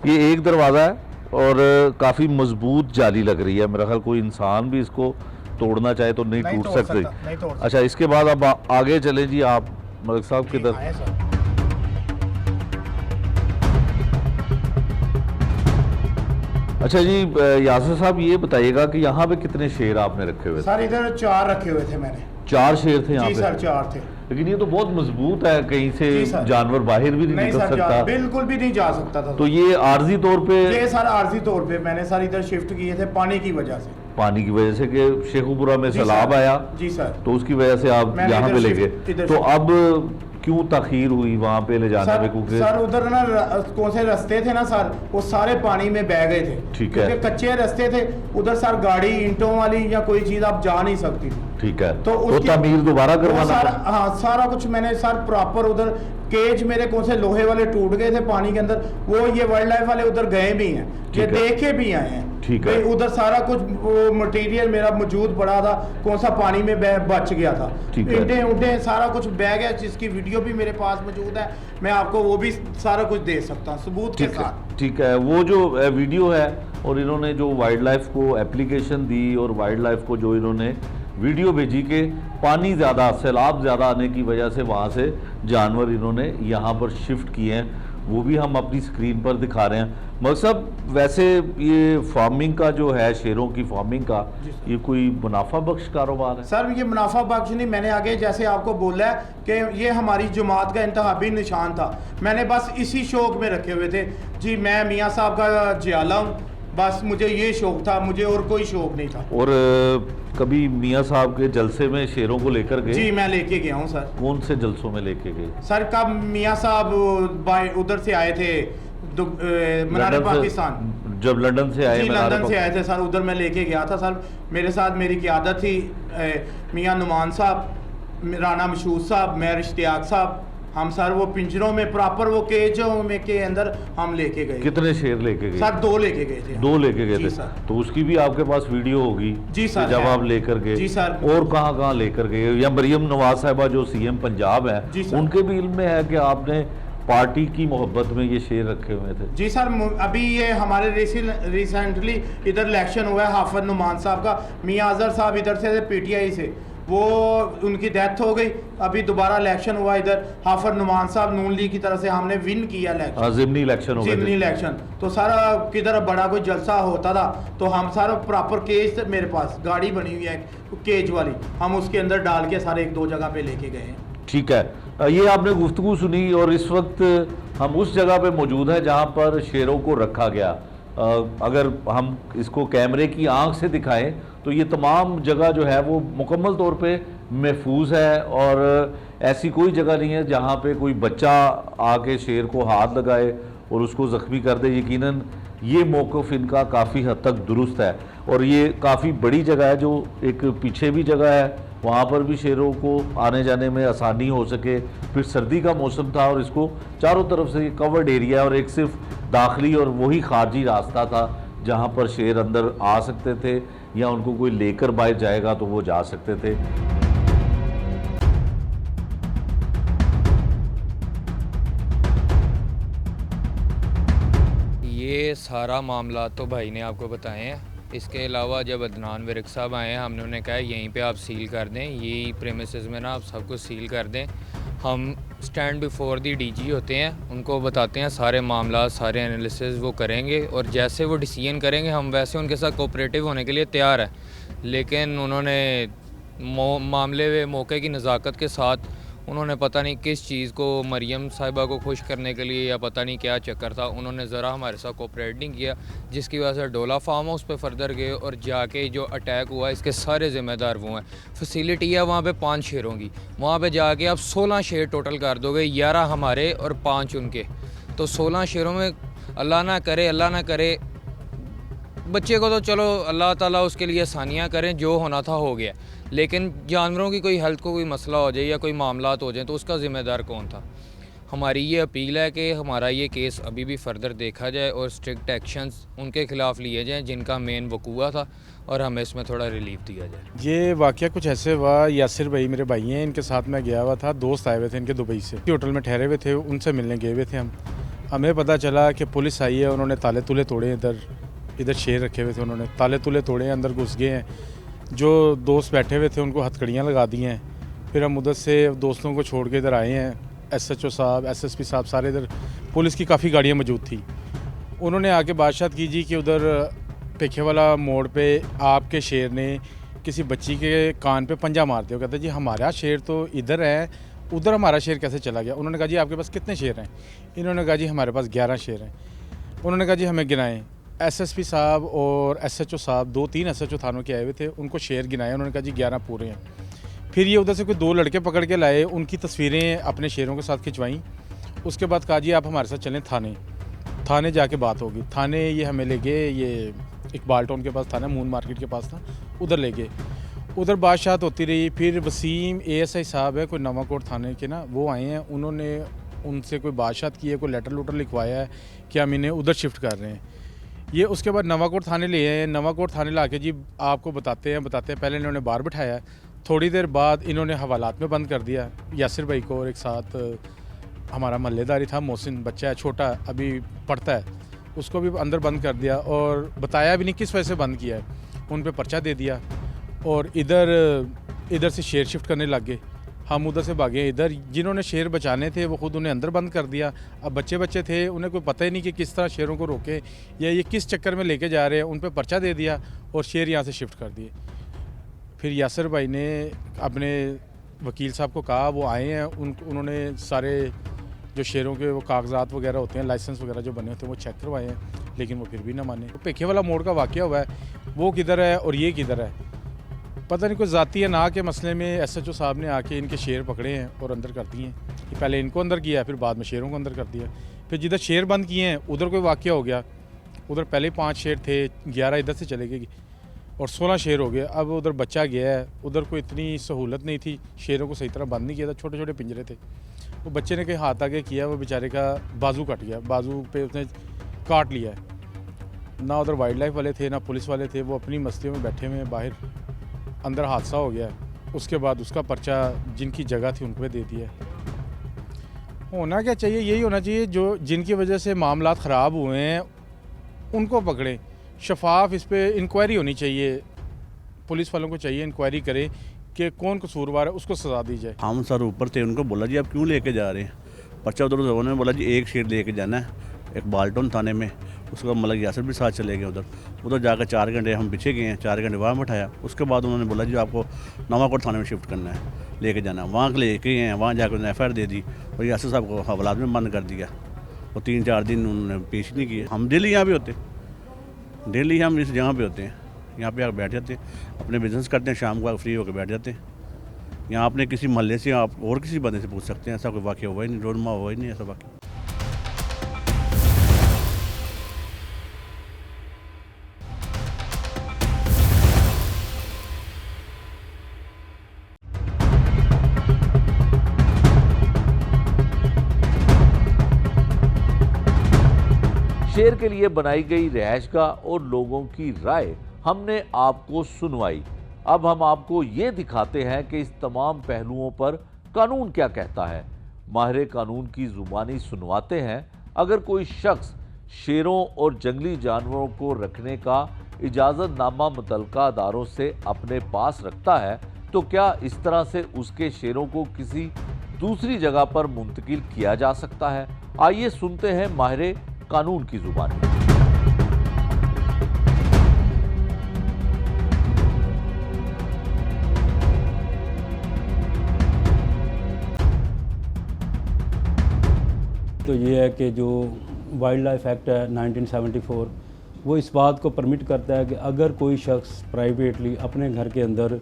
ये एक दरवाज़ा है और काफ़ी मजबूत जाली लग रही है। मेरा ख्याल कोई इंसान भी इसको तोड़ना चाहे तो नहीं टूट सकते। अच्छा, इसके बाद अब आगे चले जी आप मलिक साहब किधर। अच्छा जी, यासिर साहब ये बताइएगा कि यहाँ पे कितने शेर आपने रखे हुए थे? सर इधर 4 रखे हुए थे मैंने। 4 शेर थे यहाँ पे? सर 4 थे। लेकिन ये तो बहुत मजबूत है, कहीं से जानवर बाहर भी नहीं निकल सकता। बिल्कुल भी नहीं जा सकता था। तो ये आर्जी तौर पे? ये सर आर्जी तौर पे मैंने सर इधर शिफ्ट किए थे पानी की वजह से। पानी की वजह से कि शेखुपुरा में सैलाब आया, जी सर, तो उसकी वजह से आप यहाँ पे ले गए। तो अब क्यों तखीर हुई वहाँ पे ले जाने में? क्योंकि सर उधर ना कौन से रास्ते थे ना सर, वो सारे पानी में बह गए थे। ठीक है, कच्चे रास्ते थे उधर सर, गाड़ी ईंटों वाली या कोई चीज आप जा नहीं सकती। ठीक है, तो तामीर दोबारा करवाना? हाँ, सारा कुछ मैंने सर प्रॉपर उधर केज मेरे कौन से लोहे वाले टूट गए थे पानी के अंदर, वो ये वाइल्ड लाइफ वाले उधर गए भी हैं, ये देखे भी आए हैं। ठीक है, उधर सारा कुछ वो मटेरियल मेरा मौजूद पड़ा था, कौन सा पानी में बच गया था, ईंटें उठे सारा कुछ बह गया, जिसकी वीडियो भी मेरे पास मौजूद है, मैं आपको वो भी सारा कुछ दे सकता हूँ सबूत के साथ। ठीक है, वो जो वीडियो है और इन्होंने जो वाइल्ड लाइफ को एप्लीकेशन दी और वाइल्ड लाइफ को जो इन्होंने वीडियो भेजी कि पानी ज़्यादा, सैलाब ज़्यादा आने की वजह से वहाँ से जानवर इन्होंने यहाँ पर शिफ्ट किए हैं, वो भी हम अपनी स्क्रीन पर दिखा रहे हैं। मकसद वैसे ये फार्मिंग का जो है, शेरों की फार्मिंग का, ये कोई मुनाफा बख्श कारोबार है? सर ये मुनाफा बख्श नहीं, मैंने आगे जैसे आपको बोला है कि ये हमारी जमात का इंतहाबी निशान था, मैंने बस इसी शौक में रखे हुए थे जी। मैं मियाँ साहब का जियाला हूँ, बस मुझे ये शौक था, मुझे और कोई शौक नहीं था। और कभी मियाँ साहब के जलसे में शेरों को लेकर गए? जी मैं लेके गया हूँ सर। कौन से जलसों में लेके गए सर? कब मियाँ साहब उधर से आए थे मीनार पाकिस्तान, जब लंदन से आए? जी लंदन से आए थे सर, उधर मैं लेके गया था सर। मेरे साथ मेरी क़यादत थी मियाँ नुमान साहब, राना मशहूद साहब, मैं इश्तियाक साहब, हम सर वो पिंजरों में प्रॉपर वो केजों में के अंदर हम लेके गए। कितने शेर लेके गए सर? 2 लेके गए थे। 2 लेके गए थे? तो उसकी भी आपके पास वीडियो होगी? जी सर, जब आप लेकर गए? जी सर। और कहाँ कहाँ लेकर गए? या मरियम नवाज साहिबा जो सीएम पंजाब है, उनके भी इल्म में है कि आपने पार्टी की मोहब्बत में ये शेर रखे हुए थे? जी सर, अभी ये हमारे रिसेंटली इधर इलेक्शन हुआ है हाफिज नुमान साहब का, मियाँ अजहर साहब इधर से PTI से, वो उनकी डेथ हो गई, अभी दोबारा इलेक्शन हुआ इधर, हाफिज नुमान साहब नून लीग की तरफ से हमने विन किया इलेक्शन, ज़िमनी इलेक्शन हो गया, ज़िमनी इलेक्शन। तो सारा किधर बड़ा कोई जलसा होता था, तो हम सारा प्रॉपर केज, मेरे पास गाड़ी बनी हुई है केज वाली, हम उसके अंदर डाल के सारे 1-2 जगह पे लेके गए हैं। ठीक है, ये आपने गुफ्तगू सुनी और इस वक्त हम उस जगह पे मौजूद हैं जहाँ पर शेरों को रखा गया। अगर हम इसको कैमरे की आंख से दिखाएं तो ये तमाम जगह जो है वो मुकम्मल तौर पे महफूज है और ऐसी कोई जगह नहीं है जहाँ पे कोई बच्चा आके शेर को हाथ लगाए और उसको ज़ख्मी कर दे। यकीनन ये मौक़िफ़ इनका काफ़ी हद तक दुरुस्त है और ये काफ़ी बड़ी जगह है, जो एक पीछे भी जगह है, वहाँ पर भी शेरों को आने जाने में आसानी हो सके। फिर सर्दी का मौसम था और इसको चारों तरफ से कवर्ड एरिया है और एक सिर्फ दाखिली और वही खारजी रास्ता था जहाँ पर शेर अंदर आ सकते थे या उनको कोई लेकर बाहर जाएगा तो वो जा सकते थे। ये सारा मामला तो भाई ने आपको बताए हैं। इसके अलावा जब अदनान विरक साहब आए हैं, हमने उन्हें कहा यहीं पे आप सील कर दें, यही प्रेमिसेस में ना आप सब कुछ सील कर दें। हम स्टैंड बिफोर दी डीजी होते हैं, उनको बताते हैं सारे मामला, सारे एनालिसिस वो करेंगे और जैसे वो डिसीजन करेंगे हम वैसे उनके साथ कोऑपरेटिव होने के लिए तैयार है। लेकिन उन्होंने मामले में मौके की नज़ाकत के साथ उन्होंने पता नहीं किस चीज़ को, मरियम साहिबा को खुश करने के लिए या पता नहीं क्या चक्कर था, उन्होंने ज़रा हमारे साथ कोऑपरेट नहीं किया, जिसकी वजह से डोला फार्म हाउस पे फर्दर गए और जाके जो अटैक हुआ इसके सारे ज़िम्मेदार वो हैं। फैसिलिटी है वहाँ पे 5 शेरों की, वहाँ पे जाके आप 16 शेर टोटल कर दोगे, 11 हमारे और 5 उनके, तो 16 शेरों में अल्लाह ना करे बच्चे को तो चलो अल्लाह ताला उसके लिए आसानियाँ करें, जो होना था हो गया, लेकिन जानवरों की कोई हेल्थ को कोई मसला हो जाए या कोई मामलात हो जाए तो उसका ज़िम्मेदार कौन था। हमारी ये अपील है कि हमारा ये केस अभी भी फर्दर देखा जाए और स्ट्रिक्ट एक्शंस उनके ख़िलाफ़ लिए जाएँ जिनका मेन वकूआ था और हमें इसमें थोड़ा रिलीफ दिया जाए। ये वाक़या कुछ ऐसे हुआ, यासिर भाई मेरे भाई हैं, इनके साथ मैं गया हुआ था, दोस्त आए हुए थे इनके दुबई से, होटल में ठहरे हुए थे, उनसे मिलने गए हुए थे हम। हमें पता चला कि पुलिस आई है, उन्होंने ताले तुले तोड़े, इधर शेर रखे हुए थे, उन्होंने ताले तुले तोड़े, अंदर घुस गए हैं। जो दोस्त बैठे हुए थे उनको हथकड़ियाँ लगा दी हैं। फिर हम उधर से दोस्तों को छोड़ के इधर आए हैं। SHO साहब, SSP साहब, सारे इधर पुलिस की काफ़ी गाड़ियाँ मौजूद थी। उन्होंने आके बादशाह की जी कि उधर पेखे वाला मोड़ पे आपके शेर ने किसी बच्ची के कान पे पंजा मार दिया। कहते जी हमारा शेर तो इधर है, उधर हमारा शेर कैसे चला गया। उन्होंने कहा जी आपके पास कितने शेर हैं। इन्होंने कहा जी हमारे पास 11 शेर हैं। उन्होंने कहा जी हमें गिनाएं। SSP साहब और SHO साहब, 2-3 SHO थानों के आए हुए थे, उनको शेर गिनाए। उन्होंने कहा जी 11 पूरे हैं। फिर ये उधर से कोई 2 लड़के पकड़ के लाए, उनकी तस्वीरें अपने शेरों के साथ खिंचवाईं। उसके बाद कहा जी आप हमारे साथ चलें थाने जाके बात होगी। थाने ये हमें ले गए, ये इकबाल टाउन के पास थाना, मून मार्केट के पास था, उधर ले गए। उधर बातशात होती रही। फिर वसीम ASI साहब है कोई नवाकोट थाने के ना, वो आए हैं, उन्होंने उनसे कोई बातशात की है, कोई लेटर लूटर लिखवाया है कि हम इन्हें उधर शिफ्ट कर रहे हैं। ये उसके बाद नवाकोट थाने ले आए। नवाकोट थाने ला के जी आपको बताते हैं। पहले इन्होंने बाहर बिठाया, थोड़ी देर बाद इन्होंने हवालात में बंद कर दिया यासिर भाई को, और एक साथ हमारा महल्लेदारी था मोहसिन, बच्चा है छोटा, अभी पढ़ता है, उसको भी अंदर बंद कर दिया और बताया भी नहीं किस वजह से बंद किया है। उन पे पर्चा दे दिया और इधर से शेर शिफ्ट करने लग गए। हम उधर से भागे। इधर जिन्होंने शेर बचाने थे वो खुद उन्हें अंदर बंद कर दिया। अब बच्चे थे, उन्हें कोई पता ही नहीं कि किस तरह शेरों को रोके या ये किस चक्कर में लेके जा रहे हैं। उन पे पर्चा दे दिया और शेर यहाँ से शिफ्ट कर दिए। फिर यासिर भाई ने अपने वकील साहब को कहा, वो आए हैं, उन्होंने सारे जो शेरों के वो कागजात वगैरह होते हैं, लाइसेंस वगैरह जो बने होते हैं, वो चेक करवाए हैं, लेकिन वो फिर भी ना माने। पेखे वाला मोड़ का वाक़या हुआ है, वो किधर है और ये किधर है पता नहीं। कोई ज़ाती ना के मसले में SHO साहब ने आके इनके शेर पकड़े हैं और अंदर कर दिए हैं कि पहले इनको अंदर किया, फिर बाद में शेरों को अंदर कर दिया। फिर जिधर शेर बंद किए हैं उधर कोई वाक़या हो गया, उधर पहले 5 शेर थे, 11 इधर से चले गए और 16 शेर हो गए। अब उधर बच्चा गया है, उधर कोई इतनी सहूलत नहीं थी, शेरों को सही तरह बंद नहीं किया था, छोटे छोटे पिंजरे थे। वो बच्चे ने कहीं हाथ आगे किया, वो बेचारे का बाजू कट गया, बाजू पे उसने काट लिया है। ना उधर वाइल्ड लाइफ वाले थे ना पुलिस वाले थे, वो अपनी मस्तियों में बैठे हुए बाहर, अंदर हादसा हो गया। उसके बाद उसका पर्चा जिनकी जगह थी उनको दे दिया। होना क्या चाहिए, यही होना चाहिए, जो जिनकी वजह से मामलात ख़राब हुए हैं उनको पकड़ें, शफाफ इस पर इंक्वायरी होनी चाहिए। पुलिस वालों को चाहिए इंक्वायरी करें कि कौन कसूरवार है, उसको सज़ा दी जाए। हम सर ऊपर थे, उनको बोला जी आप क्यों लेके जा रहे हैं पर्चा। उधर उन्होंने बोला जी एक शेर लेके जाना है इकबाल टाउन थाने में। उसके बाद मलक यासिर भी साथ चले गए उधर जाकर 4 घंटे हम पीछे गए हैं, 4 घंटे वहाँ बैठाया। उसके बाद उन्होंने बोला जी आपको नवाकोट थाने में शिफ्ट करना है, लेके जाना है। वहाँ लेके गए हैं, वहाँ जाकर उन्होंने FIR दे दी और यासिर साहब को हवालात में बंद कर दिया। वो 3-4 दिन उन्होंने पेश नहीं किए। हम डेली यहाँ भी होते, डेली हम इस जगह पे होते हैं, यहाँ पे आकर बैठ जाते हैं, अपने बिजनेस करते हैं, शाम को फ्री होकर बैठ जाते हैं। यहाँ आपने किसी मोहल्ले से आप और किसी बंदे से पूछ सकते हैं, ऐसा कोई वाक़या हुआ ही नहीं, रोनमा हुआ ही नहीं ऐसा वाक़या। शेर के लिए बनाई गई रिहायशगाह और लोगों की राय हमने आपको सुनवाई। अब हम आपको ये दिखाते हैं कि इस तमाम पहलुओं पर कानून क्या कहता है। माहिर कानून की जुबानी सुनवाते हैं। अगर कोई शख्स शेरों और जंगली जानवरों को रखने का इजाज़तनामा मुतल्लिका अदारों से अपने पास रखता है तो क्या इस तरह से उसके शेरों को किसी दूसरी जगह पर मुंतकिल किया जा सकता है? आइए सुनते हैं माहिर कानून की जुबानी। तो ये है कि जो वाइल्ड लाइफ एक्ट है 1974 वो इस बात को परमिट करता है कि अगर कोई शख्स प्राइवेटली अपने घर के अंदर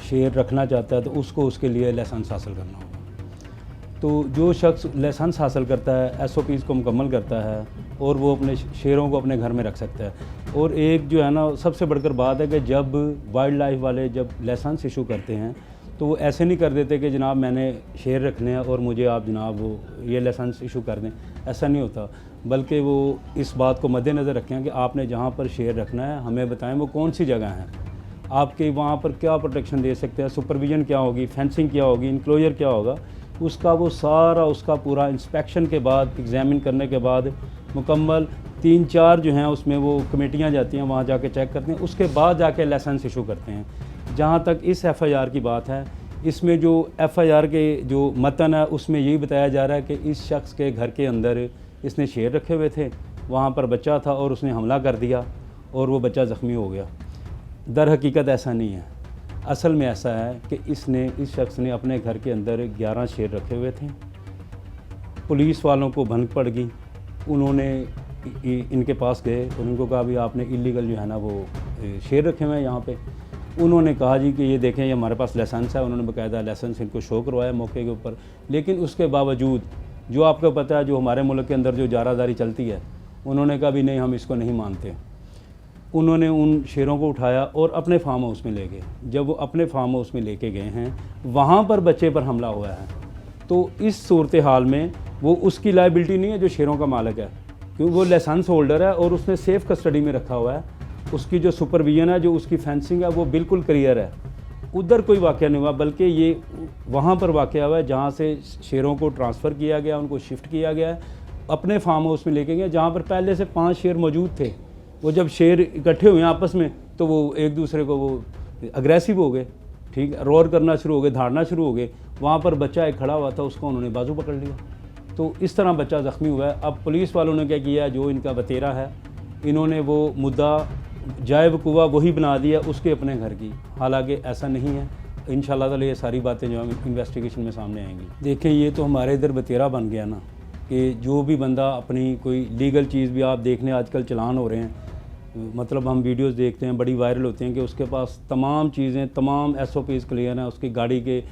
शेर रखना चाहता है तो उसको उसके लिए लाइसेंस हासिल करना होगा। तो जो शख्स लाइसेंस हासिल करता है, SOPs को मुकम्मल करता है और वो अपने शेरों को अपने घर में रख सकता है। और एक जो है ना सबसे बढ़कर बात है कि जब वाइल्ड लाइफ वाले जब लाइसेंस इशू करते हैं तो वो ऐसे नहीं कर देते कि जनाब मैंने शेर रखने हैं और मुझे आप जनाब वो ये लाइसेंस इशू कर दें, ऐसा नहीं होता। बल्कि वो इस बात को मद्देनज़र रखें कि आपने जहाँ पर शेर रखना है हमें बताएं वो कौन सी जगह है, आपके वहाँ पर क्या प्रोटेक्शन दे सकते हैं, सुपरविजन क्या होगी, फेंसिंग क्या होगी, इंक्लोजर क्या होगा, उसका वो सारा उसका पूरा इंस्पेक्शन के बाद एग्जामिन करने के बाद मुकम्मल 3-4 जो हैं उसमें वो कमेटियाँ जाती हैं, वहाँ जाके चेक करते हैं, उसके बाद जाके लाइसेंस इशू करते हैं। जहाँ तक इस FIR की बात है, इसमें जो FIR के जो मतन है उसमें यही बताया जा रहा है कि इस शख्स के घर के अंदर इसने शेर रखे हुए थे, वहाँ पर बच्चा था और उसने हमला कर दिया और वो बच्चा ज़ख्मी हो गया। दर हकीकत ऐसा नहीं है। असल में ऐसा है कि इस शख्स ने अपने घर के अंदर 11 शेर रखे हुए थे। पुलिस वालों को भनक पड़ गई, उन्होंने इनके पास गए और उनको कहा भी आपने इलीगल जो है ना वो शेर रखे हुए हैं यहाँ पे। उन्होंने कहा जी कि ये देखें ये हमारे पास लाइसेंस है। उन्होंने बाकायदा लाइसेंस इनको शो करवाया मौके के ऊपर। लेकिन उसके बावजूद जो आपको पता है जो हमारे मुल्क के अंदर जो जारादारी चलती है, उन्होंने कहा भी नहीं हम इसको नहीं मानते। उन्होंने उन शेरों को उठाया और अपने फार्म हाउस में ले गए। जब वो अपने फार्म हाउस में लेके गए हैं वहाँ पर बच्चे पर हमला हुआ है। तो इस सूरत हाल में वो उसकी लायबिलिटी नहीं है जो शेरों का मालिक है, क्योंकि वो लाइसेंस होल्डर है और उसने सेफ कस्टडी में रखा हुआ है। उसकी जो सुपरविजन है, जो उसकी फेंसिंग है वो बिल्कुल क्लियर है। उधर कोई वाक़या नहीं हुआ, बल्कि ये वहाँ पर वाक़या हुआ है जहाँ से शेरों को ट्रांसफ़र किया गया, उनको शिफ्ट किया गया है, अपने फार्म हाउस में लेके गए जहाँ पर पहले से 5 शेर मौजूद थे। वो जब शेर इकट्ठे हुए आपस में तो वो एक दूसरे को वो अग्रेसिव हो गए, ठीक, रोर करना शुरू हो गए, धाड़ना शुरू हो गए। वहाँ पर बच्चा एक खड़ा हुआ था, उसको उन्होंने बाजू पकड़ लिया। तो इस तरह बच्चा ज़ख्मी हुआ है। अब पुलिस वालों ने क्या किया, जो इनका बतेरा है, इन्होंने वो मुद्दा जाए वकूआ वही बना दिया उसके अपने घर की। हालांकि ऐसा नहीं है। इंशाल्लाह ताला ये सारी बातें जो है इन्वेस्टिगेशन में सामने आएंगी। देखें ये तो हमारे इधर बतेरा बन गया ना कि जो भी बंदा अपनी कोई लीगल चीज़ भी आप देखने आजकल चलान हो रहे हैं, मतलब हम वीडियोस देखते हैं बड़ी वायरल होती हैं कि उसके पास तमाम चीज़ें, तमाम SOPs क्लियर हैं, उसकी गाड़ी के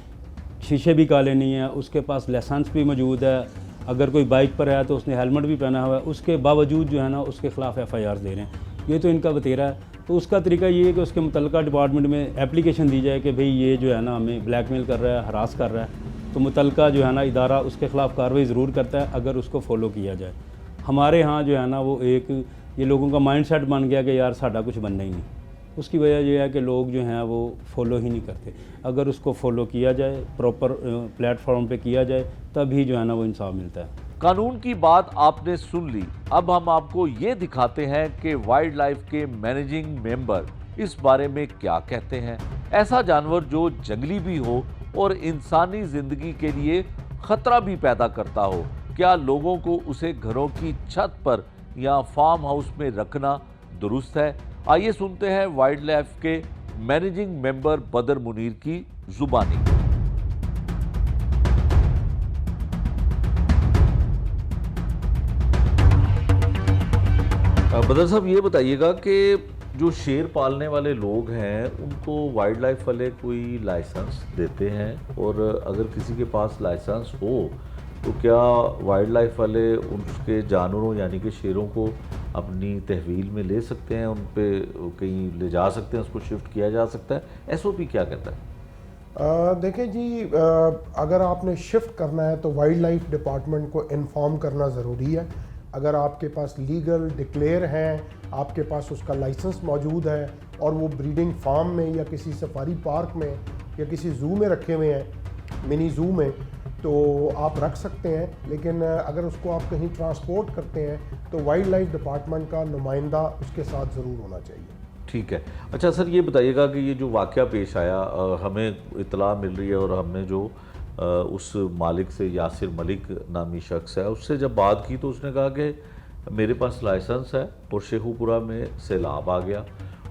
शीशे भी काले नहीं हैं, उसके पास लाइसेंस भी मौजूद है, अगर कोई बाइक पर है तो उसने हेलमेट भी पहना हुआ है, उसके बावजूद जो है ना उसके ख़िलाफ़ FIR दे रहे हैं। ये तो इनका बतेरा है। तो उसका तरीका ये है कि उसके मुतल्लिका डिपार्टमेंट में एप्लीकेशन दी जाए कि भाई ये जो है ना हमें ब्लैकमेल कर रहा है, हरास कर रहा है, तो मुतल्लिका जो है ना इदारा उसके ख़िलाफ़ कार्रवाई ज़रूर करता है अगर उसको फॉलो किया जाए। हमारे यहाँ जो है ना वो एक ये लोगों का माइंडसेट बन गया कि यार साडा कुछ बनना ही नहीं। उसकी वजह यह है कि लोग जो हैं वो फॉलो ही नहीं करते। अगर उसको फॉलो किया जाए, प्रॉपर प्लेटफॉर्म पे किया जाए, तभी जो है ना वो इंसाफ मिलता है। कानून की बात आपने सुन ली। अब हम आपको ये दिखाते हैं कि वाइल्ड लाइफ के मैनेजिंग मेंबर इस बारे में क्या कहते हैं। ऐसा जानवर जो जंगली भी हो और इंसानी जिंदगी के लिए खतरा भी पैदा करता हो, क्या लोगों को उसे घरों की छत पर या फार्म हाउस में रखना दुरुस्त है? आइए सुनते हैं वाइल्ड लाइफ के मैनेजिंग मेंबर बदर मुनीर की जुबानी। बदर साहब ये बताइएगा कि जो शेर पालने वाले लोग हैं उनको वाइल्ड लाइफ वाले कोई लाइसेंस देते हैं, और अगर किसी के पास लाइसेंस हो तो क्या वाइल्ड लाइफ वाले उसके जानवरों यानी कि शेरों को अपनी तहवील में ले सकते हैं, उन पे कहीं ले जा सकते हैं, उसको शिफ्ट किया जा सकता है? एसओपी क्या कहता है? देखें जी, अगर आपने शिफ्ट करना है तो वाइल्ड लाइफ डिपार्टमेंट को इन्फॉर्म करना ज़रूरी है। अगर आपके पास लीगल डिक्लेयर हैं, आपके पास उसका लाइसेंस मौजूद है और वो ब्रीडिंग फार्म में या किसी सफारी पार्क में या किसी ज़ू में रखे हुए हैं, मिनी ज़ू में, तो आप रख सकते हैं। लेकिन अगर उसको आप कहीं ट्रांसपोर्ट करते हैं तो वाइल्ड लाइफ डिपार्टमेंट का नुमाइंदा उसके साथ ज़रूर होना चाहिए। ठीक है। अच्छा सर, ये बताइएगा कि ये जो वाक़या पेश आया, हमें इतला मिल रही है और हमने जो उस मालिक से, यासिर मलिक नामी शख्स है, उससे जब बात की तो उसने कहा कि मेरे पास लाइसेंस है और शेखुपुरा में सैलाब आ गया,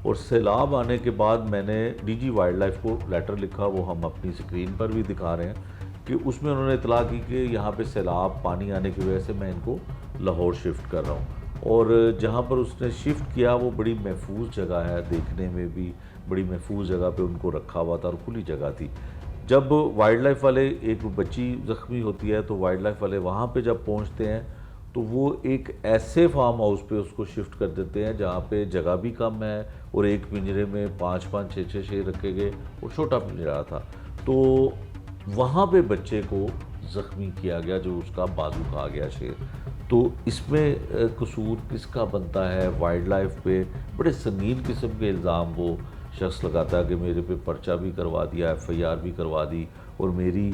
और सैलाब आने के बाद मैंने डीजी वाइल्ड लाइफ को लेटर लिखा, वो हम अपनी स्क्रीन पर भी दिखा रहे हैं, कि उसमें उन्होंने इतला की कि यहाँ पे सैलाब पानी आने की वजह से मैं इनको लाहौर शिफ्ट कर रहा हूँ। और जहाँ पर उसने शिफ्ट किया वो बड़ी महफूज जगह है, देखने में भी बड़ी महफूज जगह पे उनको रखा हुआ था और खुली जगह थी। जब वाइल्ड लाइफ वाले, एक बच्ची ज़ख्मी होती है तो वाइल्ड लाइफ वाले वहाँ पे जब पहुँचते हैं तो वो एक ऐसे फार्म हाउस पे उसको शिफ्ट कर देते हैं जहाँ पे जगह भी कम है और एक पिंजरे में 5-5, 6-6 शेर रखे गए और छोटा पिंजरा था, तो वहाँ पे बच्चे को ज़ख्मी किया गया, जो उसका बाजू खा गया शेर। तो इसमें कसूर किसका बनता है? वाइल्ड लाइफ पे बड़े संगीन किस्म के इल्ज़ाम वो शख्स लगाता है कि मेरे पे पर्चा भी करवा दिया, FIR भी करवा दी, और मेरी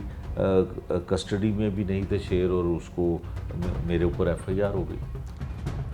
कस्टडी में भी नहीं थे शेर और उसको मेरे ऊपर FIR हो गई।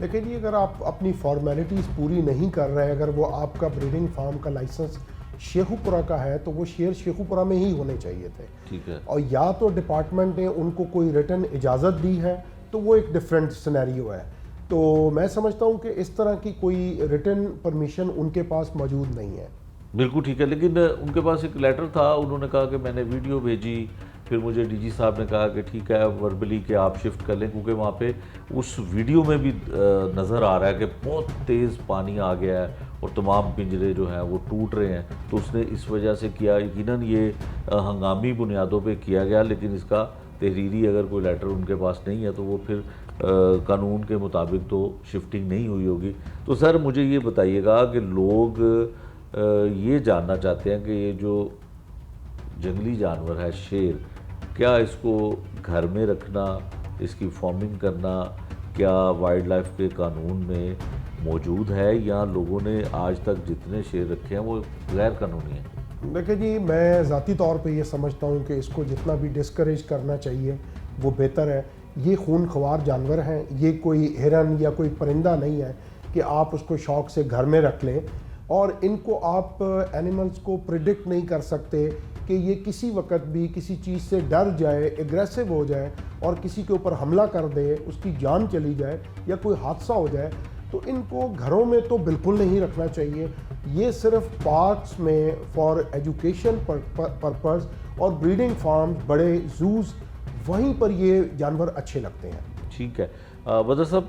देखिए जी, अगर आप अपनी फॉर्मेलिटीज़ पूरी नहीं कर रहे हैं, अगर वो आपका ब्रीडिंग फार्म का लाइसेंस शेखुपुरा का है तो वो शेर शेखुपुरा में ही होने चाहिए थे। ठीक है। और या तो डिपार्टमेंट ने उनको कोई रिटन इजाज़त दी है तो वो एक डिफरेंट सिनेरियो है। तो मैं समझता हूँ कि इस तरह की कोई रिटन परमिशन उनके पास मौजूद नहीं है। बिल्कुल ठीक है, लेकिन उनके पास एक लेटर था, उन्होंने कहा कि मैंने वीडियो भेजी, फिर मुझे डीजी साहब ने कहा कि ठीक है वर्बली कि आप शिफ्ट कर लें, क्योंकि वहाँ पे उस वीडियो में भी नज़र आ रहा है कि बहुत तेज़ पानी आ गया है और तमाम पिंजरे जो हैं वो टूट रहे हैं। तो उसने इस वजह से किया, यकीनन ये हंगामी बुनियादों पे किया गया, लेकिन इसका तहरीरी अगर कोई लेटर उनके पास नहीं है तो वो फिर कानून के मुताबिक तो शिफ्टिंग नहीं हुई होगी। तो सर मुझे ये बताइएगा कि लोग ये जानना चाहते हैं कि ये जो जंगली जानवर है शेर, क्या इसको घर में रखना, इसकी फार्मिंग करना क्या वाइल्ड लाइफ के कानून में मौजूद है, या लोगों ने आज तक जितने शेर रखे हैं वो गैर कानूनी हैं? देखिए जी, मैं ज़ाती तौर पे ये समझता हूँ कि इसको जितना भी डिस्करेज करना चाहिए वो बेहतर है। ये खूनख्वार जानवर हैं, ये कोई हिरन या कोई परिंदा नहीं है कि आप उसको शौक़ से घर में रख लें, और इनको आप एनिमल्स को प्रिडिक्ट नहीं कर सकते कि ये किसी वक्त भी किसी चीज़ से डर जाए, एग्रेसिव हो जाए और किसी के ऊपर हमला कर दे, उसकी जान चली जाए या कोई हादसा हो जाए। तो इनको घरों में तो बिल्कुल नहीं रखना चाहिए। ये सिर्फ पार्क्स में फॉर एजुकेशन पर्पस और ब्रीडिंग फार्म्स, बड़े जूज़, वहीं पर ये जानवर अच्छे लगते हैं। ठीक है। बदर साहब,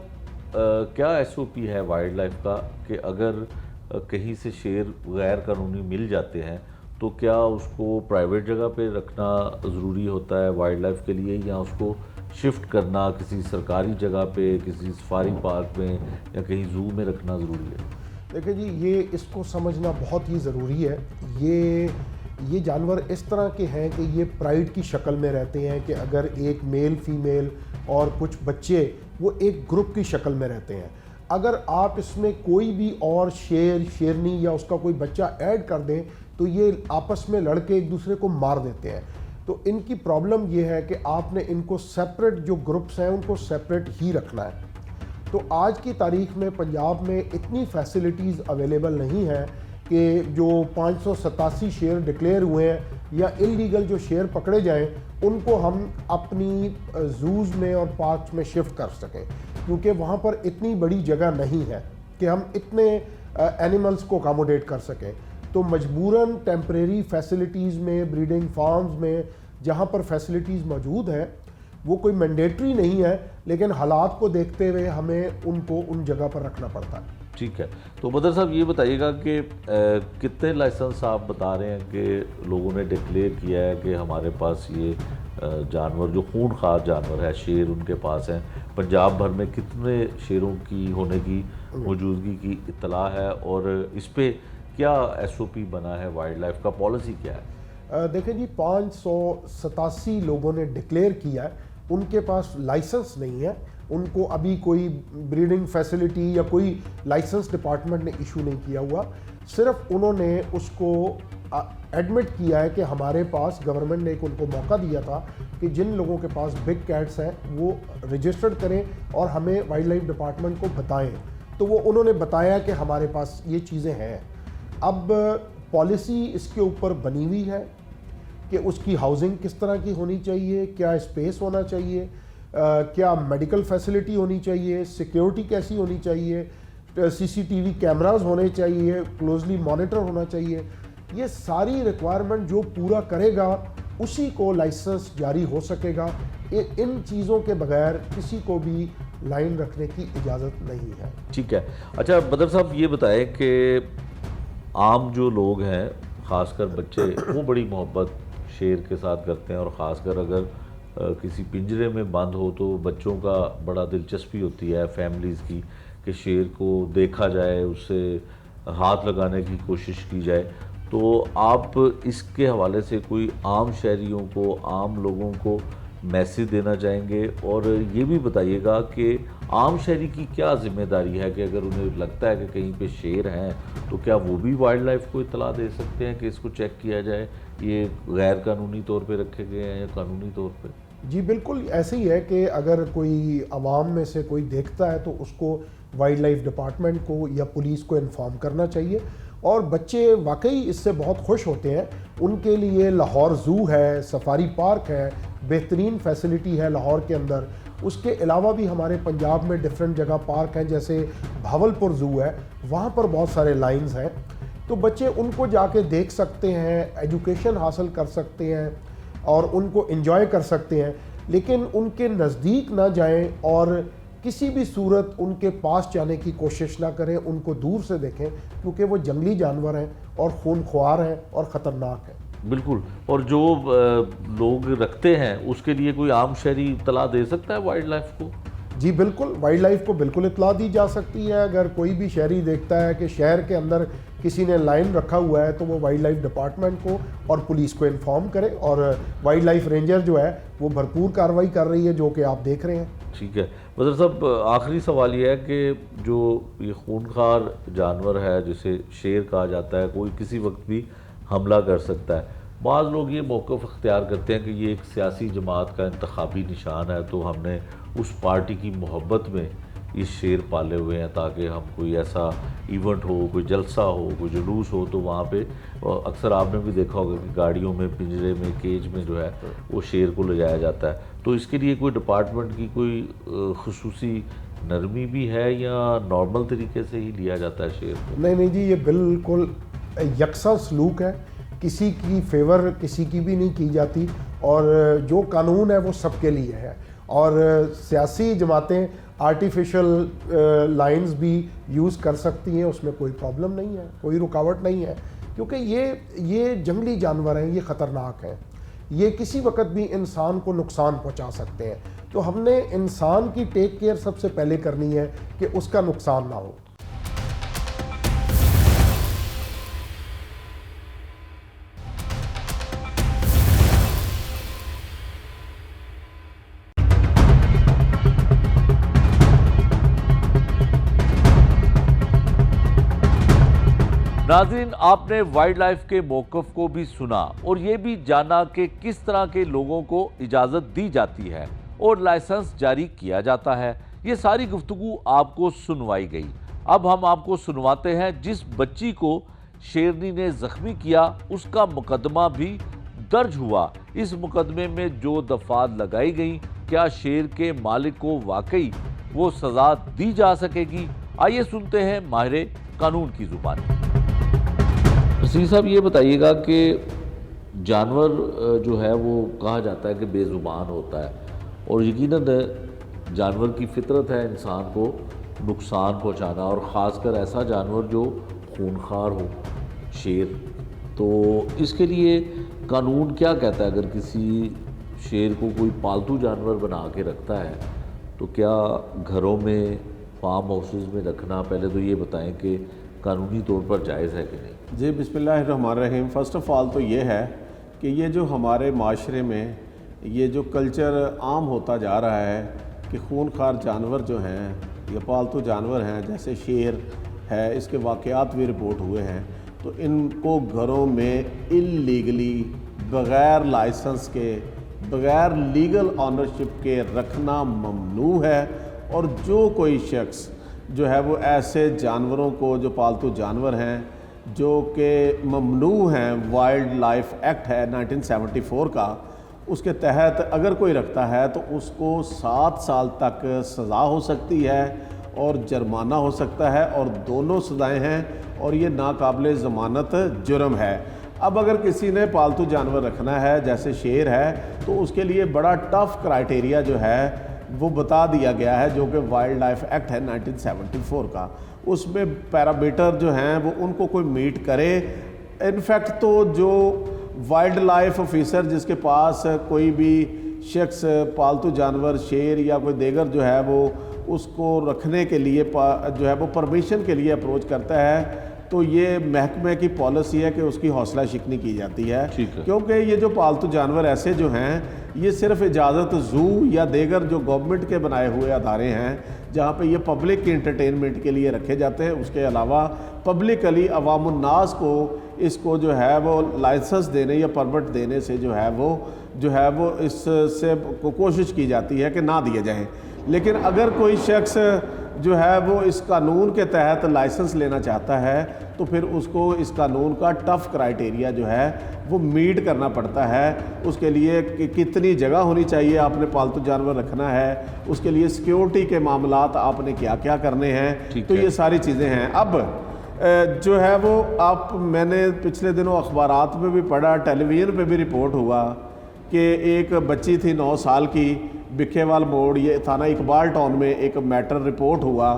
क्या SOP है वाइल्ड लाइफ का कि अगर कहीं से शेर गैर कानूनी मिल जाते हैं तो क्या उसको प्राइवेट जगह पे रखना ज़रूरी होता है वाइल्ड लाइफ के लिए, या उसको शिफ्ट करना किसी सरकारी जगह पे, किसी सफारी पार्क में या कहीं ज़ू में रखना ज़रूरी है? देखिए जी, ये इसको समझना बहुत ही ज़रूरी है। ये जानवर इस तरह के हैं कि ये प्राइड की शक्ल में रहते हैं कि अगर एक मेल फीमेल और कुछ बच्चे वो एक ग्रुप की शक्ल में रहते हैं। अगर आप इसमें कोई भी और शेर, शेरनी या उसका कोई बच्चा ऐड कर दें तो ये आपस में लड़के एक दूसरे को मार देते हैं। तो इनकी प्रॉब्लम ये है कि आपने इनको सेपरेट, जो ग्रुप्स हैं उनको सेपरेट ही रखना है। तो आज की तारीख में पंजाब में इतनी फैसिलिटीज़ अवेलेबल नहीं है कि जो 587 शेर डिक्लेयर हुए हैं या इलीगल जो शेर पकड़े जाएं उनको हम अपनी जूज़ में और पार्क्स में शिफ्ट कर सकें, क्योंकि वहाँ पर इतनी बड़ी जगह नहीं है कि हम इतने एनिमल्स को अकोमोडेट कर सकें। तो मजबूरन टेम्परेरी फैसिलिटीज़ में, ब्रीडिंग फार्म्स में जहाँ पर फैसिलिटीज़ मौजूद हैं, वो कोई मैंडेटरी नहीं है, लेकिन हालात को देखते हुए हमें उनको उन जगह पर रखना पड़ता है। ठीक है, तो बदर साहब ये बताइएगा कि कितने लाइसेंस आप बता रहे हैं कि लोगों ने डिक्लेयर किया है कि हमारे पास ये जानवर जो खूनखार जानवर है शेर उनके पास हैं, पंजाब भर में कितने शेरों की होने की मौजूदगी की इत्तला है और इस पे क्या SOP बना है, वाइल्ड लाइफ का पॉलिसी क्या है? देखिए जी, 587 लोगों ने डिक्लेयर किया है, उनके पास लाइसेंस नहीं है, उनको अभी कोई ब्रीडिंग फैसिलिटी या कोई लाइसेंस डिपार्टमेंट ने इशू नहीं किया हुआ, सिर्फ उन्होंने उसको एडमिट किया है कि हमारे पास गवर्नमेंट ने एक उनको मौका दिया था कि जिन लोगों के पास बिग कैट्स हैं वो रजिस्टर्ड करें और हमें वाइल्ड लाइफ डिपार्टमेंट को बताएं, तो वो उन्होंने बताया कि हमारे पास ये चीज़ें हैं। अब पॉलिसी इसके ऊपर बनी हुई है कि उसकी हाउसिंग किस तरह की होनी चाहिए, क्या स्पेस होना चाहिए, क्या मेडिकल फैसिलिटी होनी चाहिए, सिक्योरिटी कैसी होनी चाहिए, CCTV कैमरास होने चाहिए, क्लोजली मॉनिटर होना चाहिए। ये सारी रिक्वायरमेंट जो पूरा करेगा उसी को लाइसेंस जारी हो सकेगा। इन चीज़ों के बगैर किसी को भी लाइन रखने की इजाज़त नहीं है। ठीक है, अच्छा बदर साहब ये बताएं कि आम जो लोग हैं ख़ासकर बच्चे वो बड़ी मोहब्बत शेर के साथ करते हैं और ख़ासकर अगर किसी पिंजरे में बंद हो तो बच्चों का बड़ा दिलचस्पी होती है फैमिलीज़ की कि शेर को देखा जाए, उससे हाथ लगाने की कोशिश की जाए। तो आप इसके हवाले से कोई आम शहरियों को, आम लोगों को मैसेज देना चाहेंगे और ये भी बताइएगा कि आम शहरी की क्या जिम्मेदारी है कि अगर उन्हें लगता है कि कहीं पे शेर हैं तो क्या वो भी वाइल्ड लाइफ को इत्तला दे सकते हैं कि इसको चेक किया जाए, ये गैर कानूनी तौर पे रखे गए हैं या कानूनी तौर पे? जी बिल्कुल ऐसे ही है कि अगर कोई आवाम में से कोई देखता है तो उसको वाइल्ड लाइफ डिपार्टमेंट को या पुलिस को इन्फॉर्म करना चाहिए। और बच्चे वाकई इससे बहुत खुश होते हैं। उनके लिए लाहौर ज़ू है, सफारी पार्क है, बेहतरीन फैसिलिटी है लाहौर के अंदर। उसके अलावा भी हमारे पंजाब में डिफरेंट जगह पार्क हैं, जैसे भावलपुर ज़ू है, वहाँ पर बहुत सारे लाइन्स हैं। तो बच्चे उनको जाके देख सकते हैं, एजुकेशन हासिल कर सकते हैं और उनको एंजॉय कर सकते हैं, लेकिन उनके नज़दीक ना जाएं और किसी भी सूरत उनके पास जाने की कोशिश ना करें, उनको दूर से देखें क्योंकि वो जंगली जानवर हैं और खूनख्वार हैं और ख़तरनाक हैं। बिल्कुल, और जो लोग रखते हैं उसके लिए कोई आम शहरी इत्तला दे सकता है वाइल्ड लाइफ को? जी बिल्कुल, वाइल्ड लाइफ को बिल्कुल इत्तला दी जा सकती है। अगर कोई भी शहरी देखता है कि शहर के अंदर किसी ने लाइन रखा हुआ है तो वो वाइल्ड लाइफ डिपार्टमेंट को और पुलिस को इन्फॉर्म करे और वाइल्ड लाइफ रेंजर जो है वो भरपूर कार्रवाई कर रही है, जो कि आप देख रहे हैं। ठीक है, बदर साहब आखिरी सवाल ये है कि जो ये खूनखार जानवर है जिसे शेर कहा जाता है, कोई किसी वक्त भी हमला कर सकता है। बाज़ लोग ये मौक़िफ़ अख्तियार करते हैं कि ये एक सियासी जमात का इंतखाबी निशान है, तो हमने उस पार्टी की मोहब्बत में ये शेर पाले हुए हैं ताकि हम कोई ऐसा इवेंट हो, कोई जलसा हो, कोई जुलूस हो तो वहाँ पे अक्सर आपने भी देखा होगा कि गाड़ियों में, पिंजरे में, केज में जो है वो शेर को ले जाया जाता है। तो इसके लिए कोई डिपार्टमेंट की कोई खुसूसी नरमी भी है या नॉर्मल तरीके से ही लिया जाता है शेर को? नहीं जी, ये बिल्कुल यकसा सलूक है, किसी की फेवर किसी की भी नहीं की जाती और जो कानून है वो सबके लिए है। और सियासी जमातें आर्टिफिशियल लाइंस भी यूज़ कर सकती हैं, उसमें कोई प्रॉब्लम नहीं है, कोई रुकावट नहीं है, क्योंकि ये जंगली जानवर हैं, ये ख़तरनाक हैं, ये किसी वक्त भी इंसान को नुकसान पहुंचा सकते हैं। तो हमने इंसान की टेक केयर सबसे पहले करनी है कि उसका नुकसान ना हो। नाज़रीन, आपने वाइल्ड लाइफ के मौक़िफ़ को भी सुना और ये भी जाना कि किस तरह के लोगों को इजाज़त दी जाती है और लाइसेंस जारी किया जाता है। ये सारी गुफ्तगू आपको सुनवाई गई। अब हम आपको सुनवाते हैं जिस बच्ची को शेरनी ने ज़ख्मी किया उसका मुकदमा भी दर्ज हुआ। इस मुकदमे में जो दफ़ात लगाई गई, क्या शेर के मालिक को वाकई वो सज़ा दी जा सकेगी? आइए सुनते हैं माहिर कानून की ज़ुबान। नसीर साहब ये बताइएगा कि जानवर जो है वो कहा जाता है कि बेज़ुबान होता है और यकीनन जानवर की फितरत है इंसान को नुकसान पहुंचाना, और ख़ासकर ऐसा जानवर जो खूनखार हो, शेर। तो इसके लिए कानून क्या कहता है? अगर किसी शेर को कोई पालतू जानवर बना के रखता है तो क्या घरों में, फार्म हाउसेस में रखना, पहले तो ये बताएं कि कानूनी तौर पर जायज़ है कि नहीं? जी, बिस्मिल्लाहिर्रहमानिर्रहीम। फ़र्स्ट ऑफ़ ऑल तो ये है कि ये जो हमारे माशरे में ये जो कल्चर आम होता जा रहा है कि खूनखार जानवर जो हैं या पालतू जानवर हैं, जैसे शेर है, इसके वाक़यात भी रिपोर्ट हुए हैं, तो इनको घरों में इल्लीगली, बग़ैर लाइसेंस के, बग़ैर लीगल ऑनरशिप के रखना ममनू है। और जो कोई शख्स जो है वो ऐसे जानवरों को, जो पालतू जानवर हैं जो कि ममनू हैं, वाइल्ड लाइफ एक्ट है 1974 का, उसके तहत अगर कोई रखता है तो उसको 7 साल तक सज़ा हो सकती है और जुर्माना हो सकता है, और दोनों सज़ाएं हैं, और ये नाकाबिले ज़मानत जुर्म है। अब अगर किसी ने पालतू जानवर रखना है, जैसे शेर है, तो उसके लिए बड़ा टफ़ क्राइटेरिया जो है वो बता दिया गया है, जो कि वाइल्ड लाइफ एक्ट है 1974 का। उसमें पैरामीटर जो हैं वो उनको कोई मीट करे। इनफैक्ट तो जो वाइल्ड लाइफ ऑफिसर जिसके पास कोई भी शख्स पालतू जानवर, शेर या कोई देगर जो है वो उसको रखने के लिए जो है वो परमिशन के लिए अप्रोच करता है, तो ये महकमे की पॉलिसी है कि उसकी हौसला शिकनी की जाती है। क्योंकि ये जो पालतू जानवर ऐसे जो हैं, ये सिर्फ इजाज़त ज़ू या देगर जो गवर्नमेंट के बनाए हुए अदारे हैं जहाँ पे ये पब्लिक इंटरटेनमेंट के लिए रखे जाते हैं, उसके अलावा पब्लिकली अवामुन्नास को इसको जो है वो लाइसेंस देने या परमिट देने से जो है वो इससे कोशिश की जाती है कि ना दिए जाएँ। लेकिन अगर कोई शख्स जो है वो इस कानून के तहत लाइसेंस लेना चाहता है तो फिर उसको इस कानून का टफ़ क्राइटेरिया जो है वो मीट करना पड़ता है। उसके लिए कितनी जगह होनी चाहिए, आपने पालतू जानवर रखना है, उसके लिए सिक्योरिटी के मामलात आपने क्या क्या करने हैं, तो ये सारी चीज़ें हैं। अब जो है वो मैंने पिछले दिनों अखबारात में भी पढ़ा, टेलीविज़न पे भी रिपोर्ट हुआ कि एक बच्ची थी 9 साल की, बिखेवाल मोड़, ये थाना इकबाल टाउन में एक मैटर रिपोर्ट हुआ,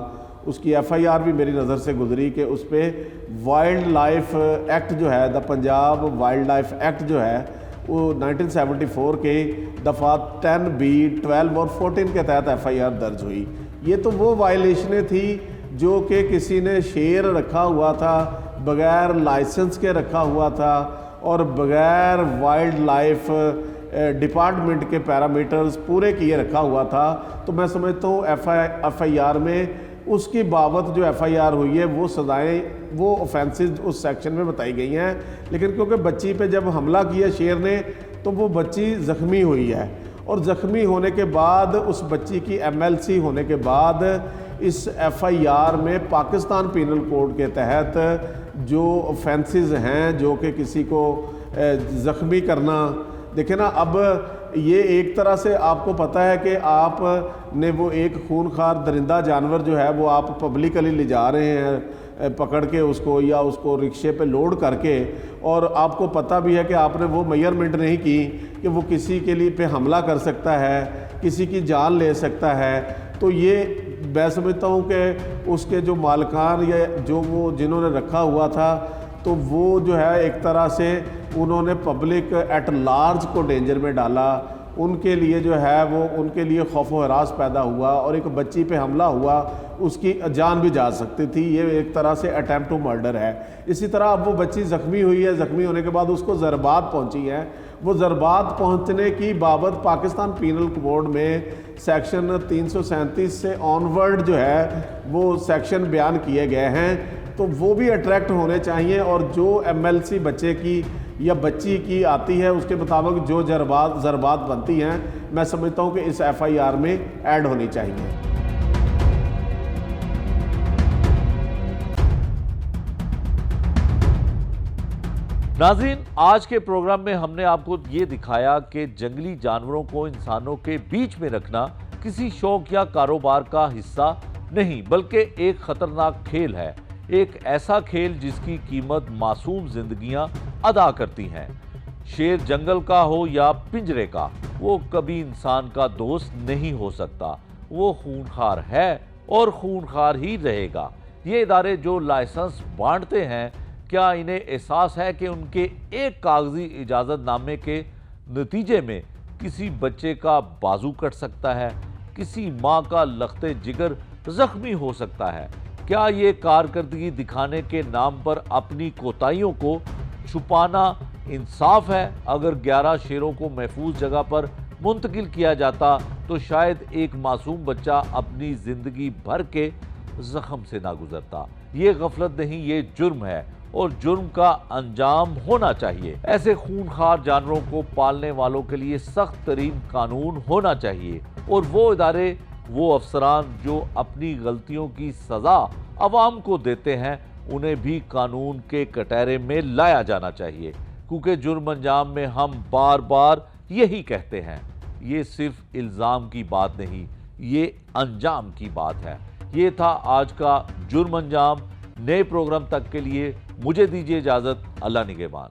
उसकी FIR भी मेरी नज़र से गुजरी कि उस पर वाइल्ड लाइफ एक्ट जो है, the Punjab wild life act जो है वो 1974 के दफ़ा 10B, 12 और 14 के तहत FIR दर्ज हुई। ये तो वो वायलेशनें थी जो कि किसी ने शेर रखा हुआ था, बग़ैर लाइसेंस के रखा हुआ था और बग़ैर वाइल्ड लाइफ डिपार्टमेंट के पैरामीटर्स पूरे किए रखा हुआ था। तो मैं समझता हूँ FIR में उसकी बाबत जो FIR हुई है वो सज़ाएँ, वो ऑफेंसेस उस सेक्शन में बताई गई हैं। लेकिन क्योंकि बच्ची पे जब हमला किया शेर ने, तो वो बच्ची ज़ख्मी हुई है, और ज़ख्मी होने के बाद उस बच्ची की MLC होने के बाद इस FIR में पाकिस्तान पीनल कोड के तहत जो ऑफेंसेस हैं, जो कि किसी को ज़ख्मी करना, देखें ना, अब ये एक तरह से आपको पता है कि आपने वो एक खूनखार दरिंदा जानवर जो है वो आप पब्लिकली ले जा रहे हैं पकड़ के उसको, या उसको रिक्शे पे लोड करके, और आपको पता भी है कि आपने वो मेजरमेंट नहीं की कि वो किसी के लिए पे हमला कर सकता है, किसी की जान ले सकता है। तो ये मैं समझता हूँ कि उसके जो मालकान या जो वो जिन्होंने रखा हुआ था, तो वो जो है एक तरह से उन्होंने पब्लिक एट लार्ज को डेंजर में डाला। उनके लिए जो है वो उनके लिए खौफ व हरास पैदा हुआ, और एक बच्ची पे हमला हुआ, उसकी जान भी जा सकती थी। ये एक तरह से अटैम्प्ट टू मर्डर है। इसी तरह अब वो बच्ची ज़ख्मी हुई है, ज़ख्मी होने के बाद उसको ज़रबात पहुंची है। वो ज़रबात पहुंचने की बाबत पाकिस्तान पीनल कोड में सेक्शन 337 से ऑनवर्ड जो है वो सेक्शन बयान किए गए हैं, तो वो भी अट्रैक्ट होने चाहिए। और जो MLC बच्चे की या बच्ची की आती है उसके मुताबिक जो ज़रबात बनती हैं, मैं समझता हूँ कि इस FIR में ऐड होनी चाहिए। नाज़रीन, आज के प्रोग्राम में हमने आपको ये दिखाया कि जंगली जानवरों को इंसानों के बीच में रखना किसी शौक या कारोबार का हिस्सा नहीं, बल्कि एक खतरनाक खेल है। एक ऐसा खेल जिसकी कीमत मासूम जिंदगियां अदा करती हैं। शेर जंगल का हो या पिंजरे का, वो कभी इंसान का दोस्त नहीं हो सकता। वो खूनखार है और खूनखार ही रहेगा। ये इदारे जो लाइसेंस बांटते हैं, क्या इन्हें एहसास है कि उनके एक कागजी इजाज़तनामे के नतीजे में किसी बच्चे का बाजू कट सकता है, किसी माँ का लख्ते जिगर जख्मी हो सकता है? क्या ये कारकर्दगी दिखाने के नाम पर अपनी कोताहियों को छुपाना इंसाफ है? अगर 11 शेरों को महफूज जगह पर मुंतकिल किया जाता तो शायद एक मासूम बच्चा अपनी जिंदगी भर के जख्म से ना गुजरता। ये गफलत नहीं, ये जुर्म है और जुर्म का अंजाम होना चाहिए। ऐसे खूनखार जानवरों को पालने वालों के लिए सख्त तरीन कानून होना चाहिए और वो इदारे, वो अफसरान जो अपनी गलतियों की सजा अवाम को देते हैं, उन्हें भी कानून के कटहरे में लाया जाना चाहिए। क्योंकि जुर्म अंजाम में हम बार बार यही कहते हैं, ये सिर्फ इल्ज़ाम की बात नहीं, ये अंजाम की बात है। ये था आज का जुर्म अंजाम। नए प्रोग्राम तक के लिए मुझे दीजिए इजाज़त। अल्लाह निगहबान।